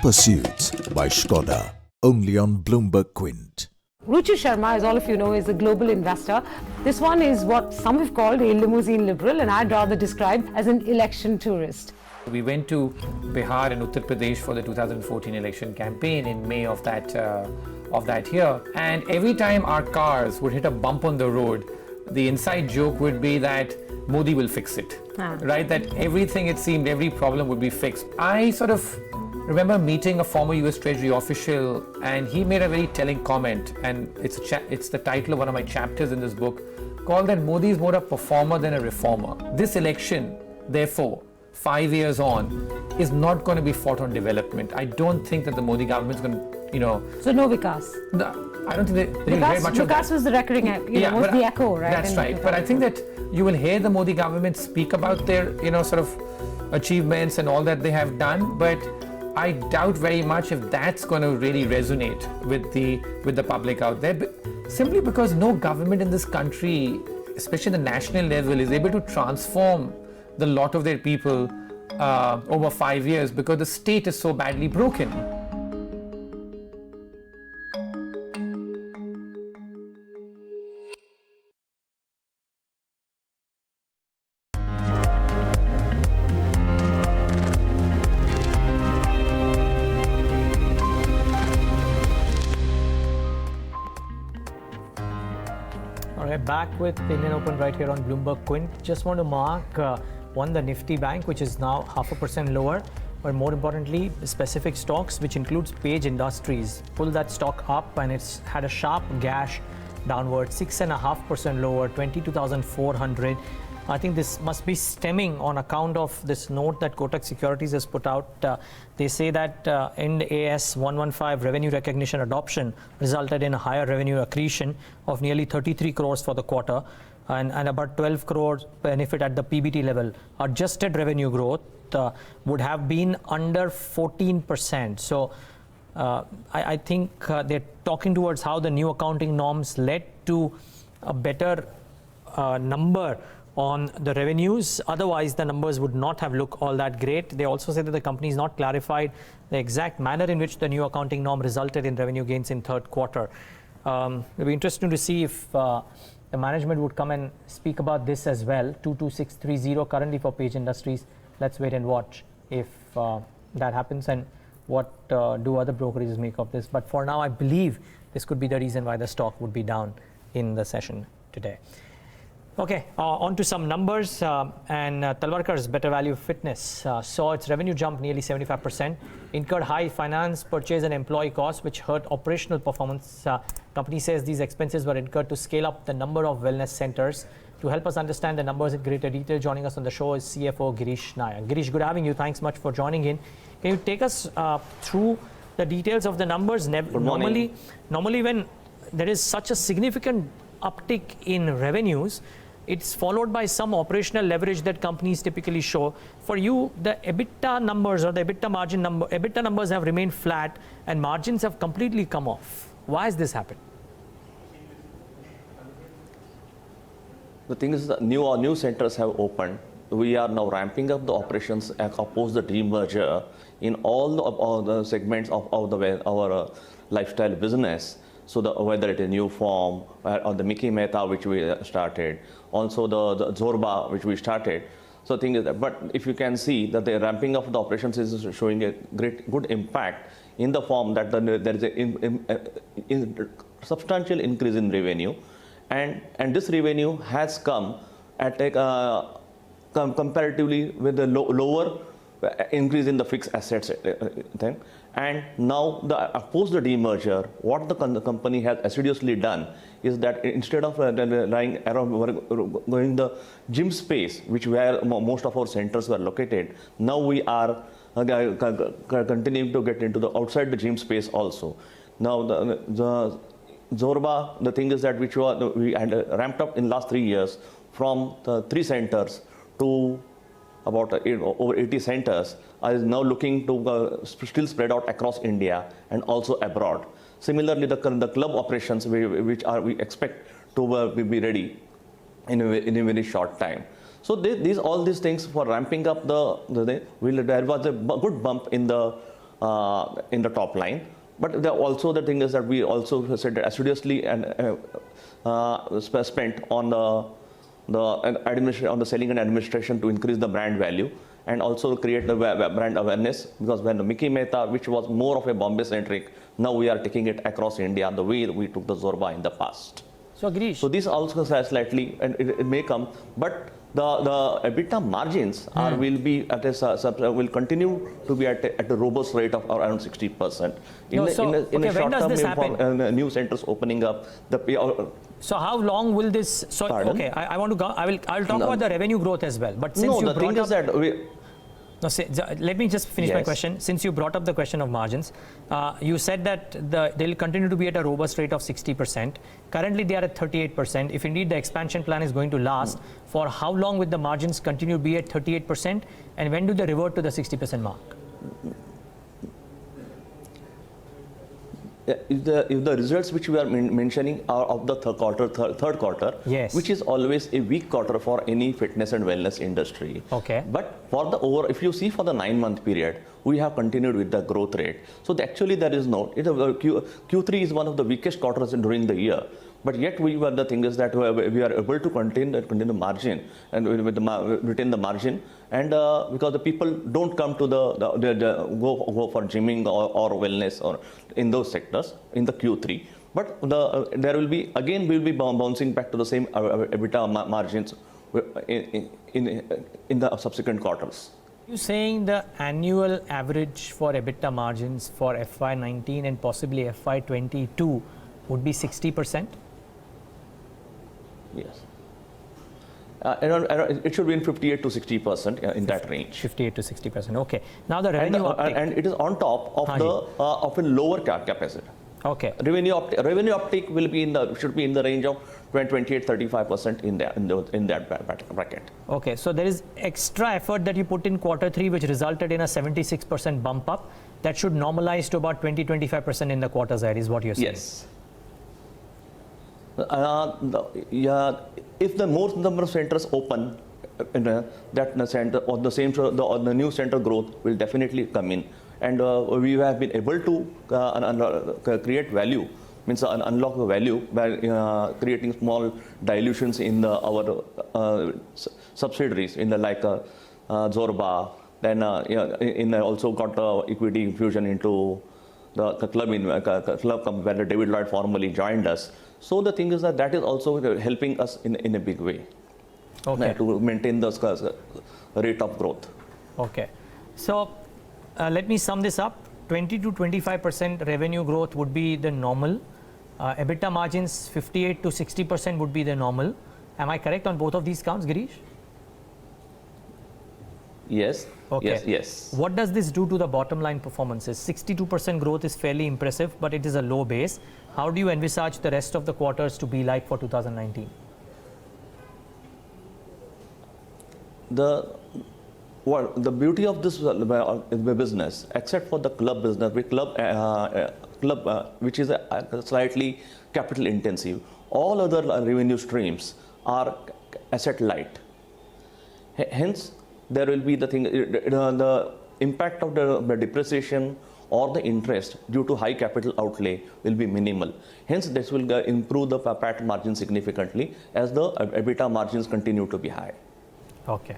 Pursuits by Skoda, only on Bloomberg Quint. Ruchi Sharma, as all of you know, is a global investor. This one is what some have called a limousine liberal, and I'd rather describe as an election tourist. We went to Bihar and Uttar Pradesh for the 2014 election campaign in May of that year, and every time our cars would hit a bump on the road, the inside joke would be that Modi will fix it, right? That everything, it seemed, every problem would be fixed. I sort of remember meeting a former US Treasury official, and he made a very telling comment, and it's the title of one of my chapters in this book, called that Modi is more a performer than a reformer. This election, therefore, 5 years on, is not going to be fought on development. I don't think that the Modi government is going to, So no Vikas? No, I don't think they will hear much of that. Vikas was the recurring, was the echo, right? That's right. But I think that you will hear the Modi government speak about their, sort of achievements and all that they have done. But I doubt very much if that's going to really resonate with the public out there. Simply because no government in this country, especially at the national level, is able to transform the lot of their people over 5 years, because the state is so badly broken. Back with Indian Open right here on Bloomberg Quint. Just want to mark the Nifty Bank, which is now 0.5% lower, but more importantly, specific stocks, which includes Page Industries, pulled that stock up, and it's had a sharp gash downward, 6.5% lower, 22,400. I think this must be stemming on account of this note that Kotak Securities has put out. They say that Ind AS 115 revenue recognition adoption resulted in a higher revenue accretion of nearly 33 crores for the quarter, and about 12 crores benefit at the PBT level. Adjusted revenue growth would have been under 14%. So I think they're talking towards how the new accounting norms led to a better number on the revenues. Otherwise, the numbers would not have looked all that great. They also said that the company has not clarified the exact manner in which the new accounting norm resulted in revenue gains in third quarter. It'll be interesting to see if the management would come and speak about this as well. 22630 currently for Page Industries. Let's wait and watch if that happens, and what do other brokerages make of this. But for now, I believe this could be the reason why the stock would be down in the session today. Okay, on to some numbers, and Talwalkars Better Value Fitness saw its revenue jump nearly 75%, incurred high finance, purchase and employee costs, which hurt operational performance. Company says these expenses were incurred to scale up the number of wellness centers. To help us understand the numbers in greater detail, joining us on the show is CFO Girish Nayak. Girish, good having you. Thanks much for joining in. Can you take us through the details of the numbers? Normally when there is such a significant uptick in revenues, it's followed by some operational leverage that companies typically show. For you, the EBITDA numbers or the EBITDA numbers have remained flat and margins have completely come off. Why has this happened? The thing is, new centers have opened. We are now ramping up the operations post the demerger in all the segments of our lifestyle business. So whether it is new form or the Mickey Mehta which we started, also the Zorba which we started. So thing is that, but if you can see that the ramping of the operations is showing a good impact in the form that there is a substantial increase in revenue, and this revenue has come at a comparatively with a lower increase in the fixed assets thing. And now, post the demerger, what the company has assiduously done is that instead of lying around going the gym space, which where most of our centers were located, now we are continuing to get into the outside the gym space also. Now the Zorba, the thing is that we had ramped up in last 3 years from the 3 centers to about over 80 centers, is now looking to still spread out across India and also abroad. Similarly, the club operations which we expect to be ready in a very short time. So all these things for ramping up there was a good bump in the top line. But also the thing is that we also said that assiduously and spent on the selling and administration to increase the brand value and also create the brand awareness, because when the Mickey Mehta, which was more of a Bombay centric, now we are taking it across India the way we took the Zorba in the past. So Girish, so this also slightly, and it may come, but the EBITDA margins will continue to be at a robust rate of around 60%. In a short term, new centers opening up, so how long will this? So okay, I want to go. I'll talk about the revenue growth as well. But since you brought up, let me just finish my question. Since you brought up the question of margins, you said that they'll continue to be at a robust rate of 60%. Currently, they are at 38%. If indeed the expansion plan is going to last, for how long will the margins continue to be at 38%? And when do they revert to the 60% mark? If the results which we are mentioning are of the third quarter, yes, which is always a weak quarter for any fitness and wellness industry. Okay. But for if you see for the 9-month period, we have continued with the growth rate. So actually there is no, Q3 is one of the weakest quarters during the year. But yet the thing is that we are able to contain the margin and retain the margin, and because the people don't come to go for gymming or wellness or in those sectors in the Q3. But there will be again we will be bouncing back to the same EBITDA margins in the subsequent quarters. You're saying the annual average for EBITDA margins for FY19 and possibly FY22 would be 60%? Yes. It should be in 58 to 60% in that range. 58 to 60%. Okay. Now the revenue uptake. And it is on top of of a lower capacity. Okay. Revenue uptake will be should be in the range of 28-35% in that bracket. Okay. So there is extra effort that you put in Q3, which resulted in a 76% bump up. That should normalize to about 20-25% in the quarters ahead, is what you're saying. Yes. If the more number of centers open, that center or the new center growth will definitely come in, and we have been able to create value, means unlock the value by creating small dilutions in our subsidiaries in the like Zorba. Then also got equity infusion into the club where David Lloyd formerly joined us. So the thing is that is also helping us in a big way, to maintain the rate of growth. Okay. So let me sum this up. 20 to 25% revenue growth would be the normal. EBITDA margins 58 to 60% would be the normal. Am I correct on both of these counts, Girish? Yes. Okay. Yes. What does this do to the bottom line performances? 62% growth is fairly impressive, but it is a low base. How do you envisage the rest of the quarters to be like for 2019? The beauty of this business, except for the club business, which is slightly capital intensive, all other revenue streams are asset light. Hence, there will be the impact of the depreciation or the interest due to high capital outlay will be minimal. Hence, this will improve the PAT margin significantly as the EBITDA margins continue to be high. Okay.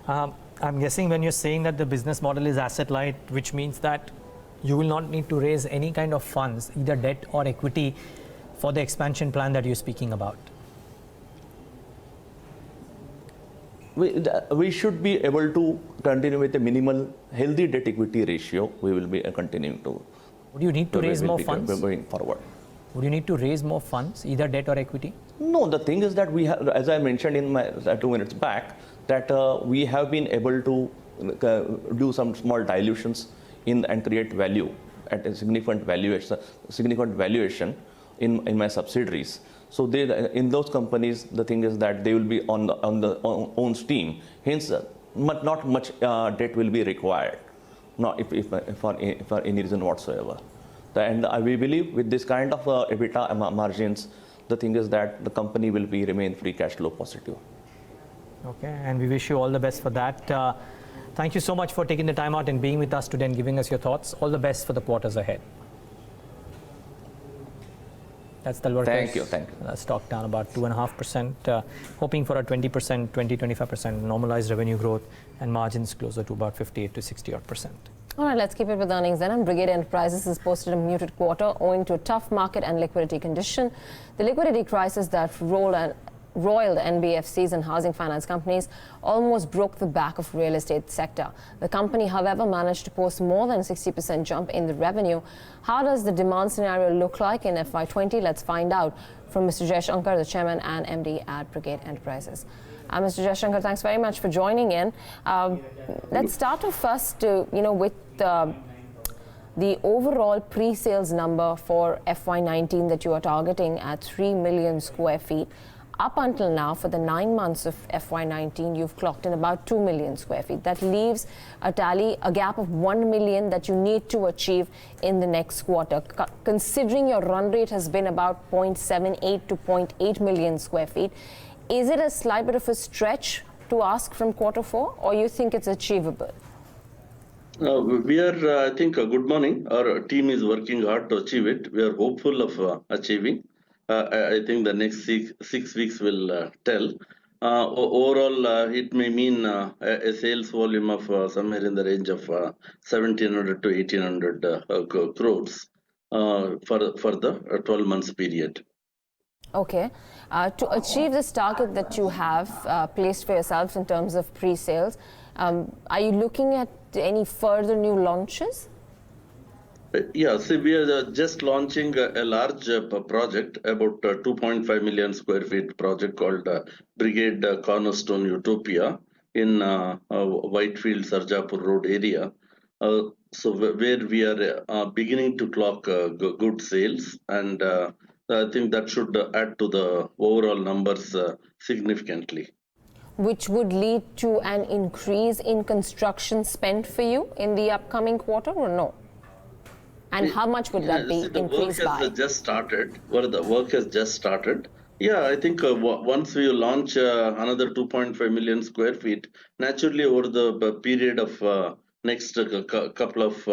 I'm guessing when you're saying that the business model is asset light, which means that you will not need to raise any kind of funds, either debt or equity, for the expansion plan that you're speaking about. We should be able to continue with a minimal healthy debt equity ratio. We will be continuing to. Would you need to raise more funds going forward? Would you need to raise more funds, either debt or equity? No, the thing is that we have, as I mentioned in my 2 minutes back, that we have been able to do some small dilutions and create value at a significant valuation in my subsidiaries. So in those companies, the thing is that they will be on the own steam. Hence, not much debt will be required, not if for any reason whatsoever. And we believe with this kind of EBITDA margins, the thing is that the company will remain free cash flow positive. Okay, and we wish you all the best for that. Thank you so much for taking the time out and being with us today and giving us your thoughts. All the best for the quarters ahead. That's Talwalkars. Thank you. Stock down about 2.5%, hoping for a 20%, normalized revenue growth and margins closer to about 58 to 60 odd percent. All right, let's keep it with earnings then. And Brigade Enterprises has posted a muted quarter owing to a tough market and liquidity condition. The liquidity crisis that roiled NBFCs and housing finance companies almost broke the back of real estate sector. The company, however, managed to post more than 60% jump in the revenue. How does the demand scenario look like in FY20? Let's find out from Mr. Jaishankar, the chairman and MD at Brigade Enterprises. Mr. Jaishankar, thanks very much for joining in. Let's start off first, with the overall pre-sales number for FY19 that you are targeting at 3 million square feet. Up until now, for the 9 months of FY19, you've clocked in about 2 million square feet. That leaves a gap of 1 million that you need to achieve in the next quarter. Considering your run rate has been about 0.78 to 0.8 million square feet, is it a slight bit of a stretch to ask from Q4, or you think it's achievable? We are, I think, good morning. Our team is working hard to achieve it. We are hopeful of achieving. I think the next 6 weeks will tell. Overall, it may mean a sales volume of somewhere in the range of 1,700 to 1,800 crores for the 12 months period. Okay. To achieve this target that you have placed for yourselves in terms of pre-sales, are you looking at any further new launches? Yeah, see, we are just launching a large project, about 2.5 million square feet project called Brigade Cornerstone Utopia in Whitefield, Sarjapur Road area. So where we are beginning to clock good sales, and I think that should add to the overall numbers significantly. Which would lead to an increase in construction spend for you in the upcoming quarter, or no? And how much would that be increased by? The work has just started. Yeah, I think once we launch another 2.5 million square feet, naturally over the period of next couple of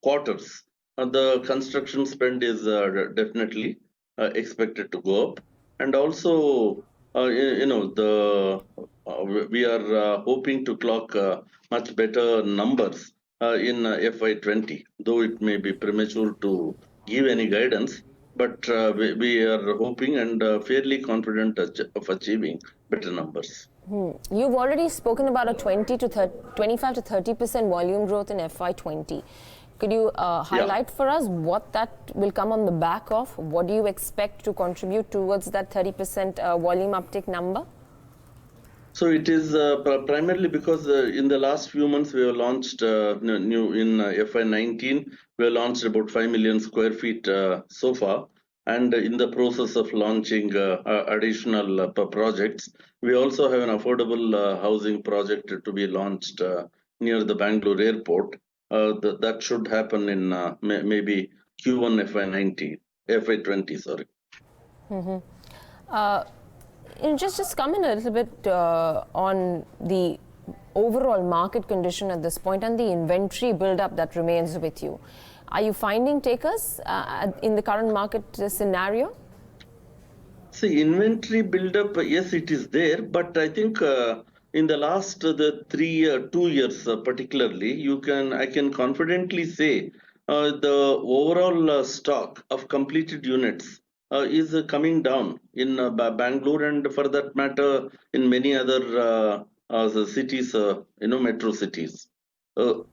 quarters, the construction spend is definitely expected to go up. And also, we are hoping to clock much better numbers in FY20, though it may be premature to give any guidance, but we are hoping and fairly confident of achieving better numbers. You've already spoken about a 25 to 30% volume growth in FY20. Could you highlight for us what that will come on the back of? What do you expect to contribute towards that 30% volume uptick number? So it is primarily because in the last few months we have launched new in FY19, we have launched about 5 million square feet so far, and in the process of launching additional projects. We also have an affordable housing project to be launched near the Bangalore airport. That should happen in maybe Q1 FY20, sorry. Just comment a little bit on the overall market condition at this point and the inventory buildup that remains with you. Are you finding takers in the current market scenario? See, inventory buildup, yes, it is there, but I think in the last 2 years particularly, I can confidently say the overall stock of completed units is coming down in Bangalore, and for that matter in many other cities, metro cities. The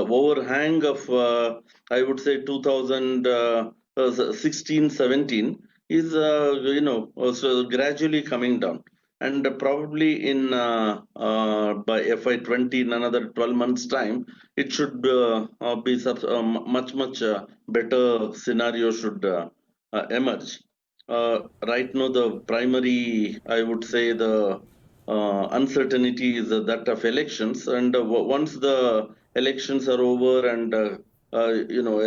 overhang of I would say 2016-17 is also gradually coming down, and probably in by FY20 in another 12 months time it should be much better scenario should emerge. Right now the primary, I would say, the uncertainty is that of elections, and once the elections are over and a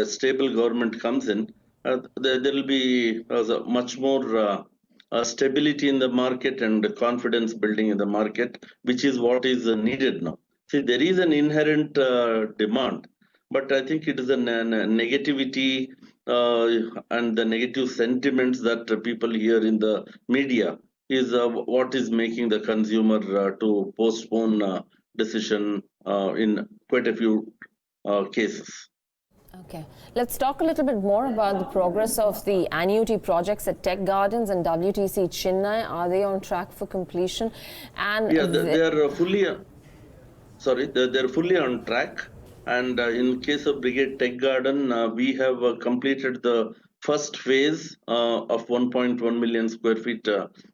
stable government comes in, there will be much more stability in the market and confidence building in the market, which is what is needed now. See, there is an inherent demand, but I think it is a negativity and the negative sentiments that people hear in the media is what is making the consumer to postpone decision in quite a few cases. Okay, let's talk a little bit more about the progress of the annuity projects at Tech Gardens and WTC Chennai. Are they on track for completion? And yeah, they are fully. They're fully on track. And in case of Brigade Tech Garden, we have completed the first phase of 1.1 million square feet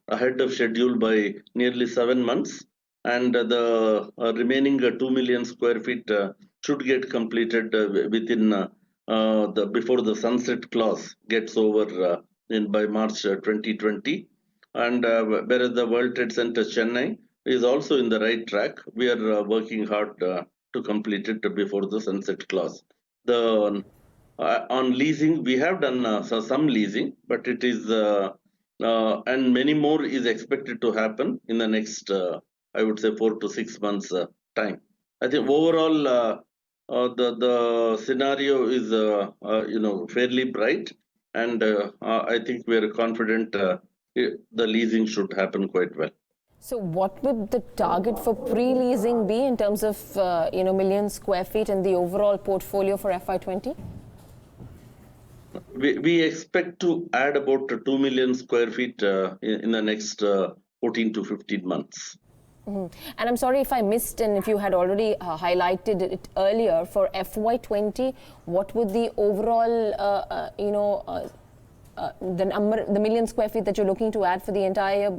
ahead of schedule by nearly 7 months. And the remaining 2 million square feet should get completed within before the sunset clause gets over by March 2020. And whereas the World Trade Center Chennai is also in the right track, we are working hard to complete it before the sunset clause. On leasing, we have done some leasing, but it is and many more is expected to happen in the next, I would say, 4 to 6 months time. I think overall the scenario is fairly bright, and I think we are confident the leasing should happen quite well. So what would the target for pre-leasing be in terms of million square feet in the overall portfolio for FY20? We expect to add about 2 million square feet in the next 14 to 15 months. Mm-hmm. And I'm sorry if I missed, and if you had already highlighted it earlier, for FY20, what would the overall, the million square feet that you're looking to add for the entire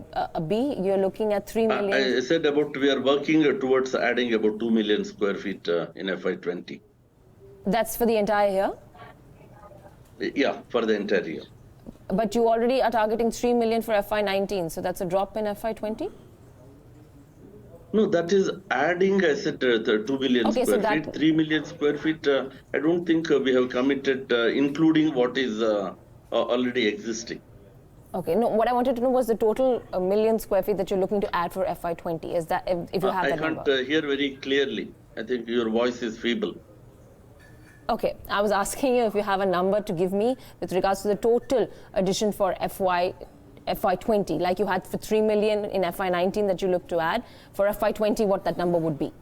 be? You're looking at 3 million? I said we are working towards adding about 2 million square feet in FY20. That's for the entire year? Yeah, for the entire year. But you already are targeting 3 million for FY19, so that's a drop in FY20? No, that is adding, I said, 2 million square feet. 3 million square feet, I don't think we have committed, including what is already existing. Okay, no, what I wanted to know was the total million square feet that you're looking to add for FY20. Is that, if you have that number? I can't hear very clearly. I think your voice is feeble. Okay, I was asking you if you have a number to give me with regards to the total addition for FY20, like you had for 3 million in FY19 that you look to add. For FY20, what that number would be?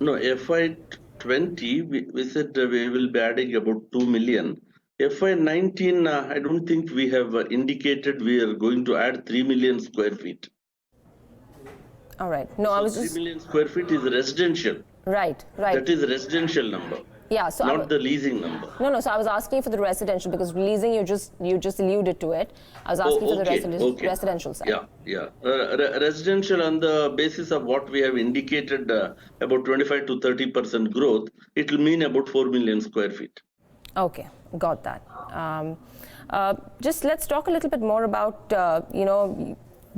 No, FY20, we said we will be adding about 2 million. FY19, I don't think we have indicated we are going to add 3 million square feet. All right. No, I was 3 million square feet is residential. Right, right. That is a residential number. Yeah, so not the leasing number. No, so I was asking for the residential, because leasing you just alluded to it. I was asking for the residential side. Yeah. Residential, on the basis of what we have indicated, about 25 to 30% growth, it will mean about 4 million square feet. Okay, got that. Just let's talk a little bit more about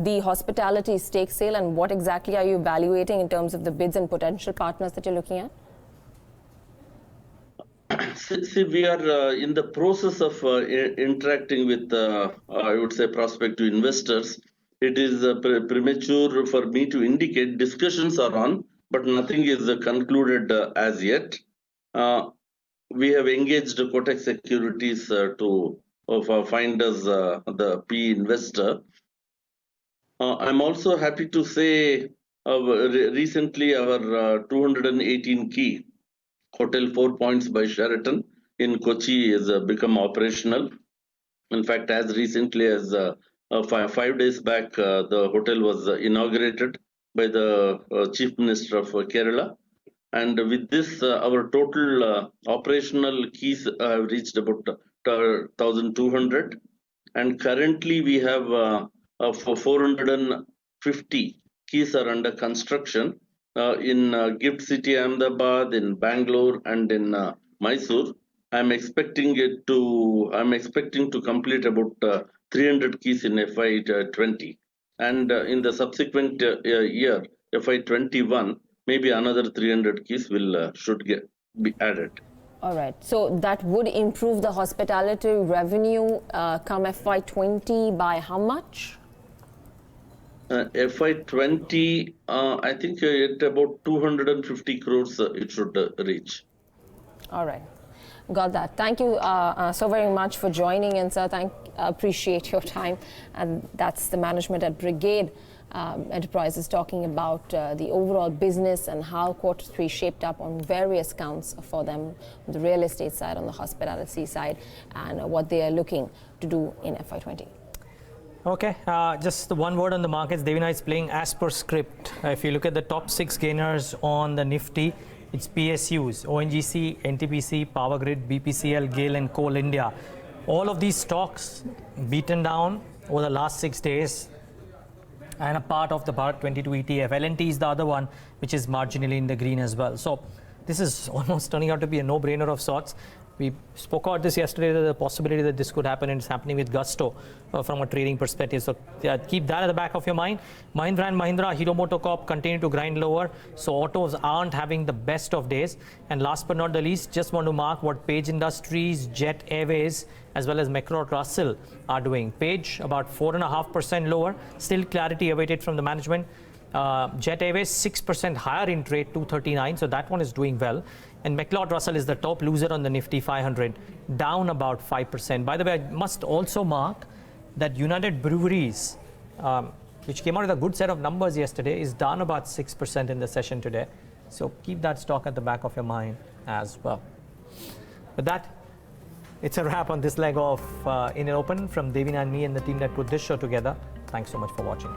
the hospitality stake sale, and what exactly are you evaluating in terms of the bids and potential partners that you're looking at? See, we are in the process of interacting with, I would say, prospective investors. It is premature for me to indicate. Discussions are on, but nothing is concluded as yet. we have engaged Kotak Securities to find us the PE investor. I'm also happy to say recently our 218 key Hotel 4 Points by Sheraton in Kochi has become operational. In fact, as recently as 5 days back, the hotel was inaugurated by the Chief Minister of Kerala. And with this, our total operational keys have reached about 1,200. And currently, we have 450 keys are under construction in Gift City, Ahmedabad, in Bangalore, and in Mysore. I'm expecting to complete about 300 keys in FY20, and in the subsequent year, FY21, maybe another 300 keys should be added. All right. So that would improve the hospitality revenue come FY20 by how much? FY20, I think at about 250 crores it should reach. All right. Got that. Thank you so very much for joining in, sir. Appreciate your time. And that's the management at Brigade Enterprises talking about the overall business and how Q3 shaped up on various counts for them, on the real estate side, on the hospitality side, and what they are looking to do in FY20. Okay, just one word on the markets. Definedge is playing as per script. If you look at the top 6 gainers on the Nifty, it's PSUs, ONGC, NTPC, Power Grid, BPCL, GAIL and Coal India. All of these stocks beaten down over the last 6 days and a part of the Bhat 22 ETF. LNT is the other one which is marginally in the green as well. So this is almost turning out to be a no-brainer of sorts. We spoke about this yesterday, the possibility that this could happen, and it's happening with gusto from a trading perspective. So keep that at the back of your mind. Mahindra and Mahindra, Hero MotoCorp continue to grind lower. So autos aren't having the best of days. And last but not the least, just want to mark what Page Industries, Jet Airways, as well as McLeod Russell are doing. Page about 4.5% lower. Still clarity awaited from the management. Jet Airways 6% higher in trade, 239. So that one is doing well. And McLeod Russell is the top loser on the Nifty 500, down about 5%. By the way, I must also mark that United Breweries, which came out with a good set of numbers yesterday, is down about 6% in the session today. So keep that stock at the back of your mind as well. With that, it's a wrap on this leg of Indian Open from Devinand and me and the team that put this show together. Thanks so much for watching.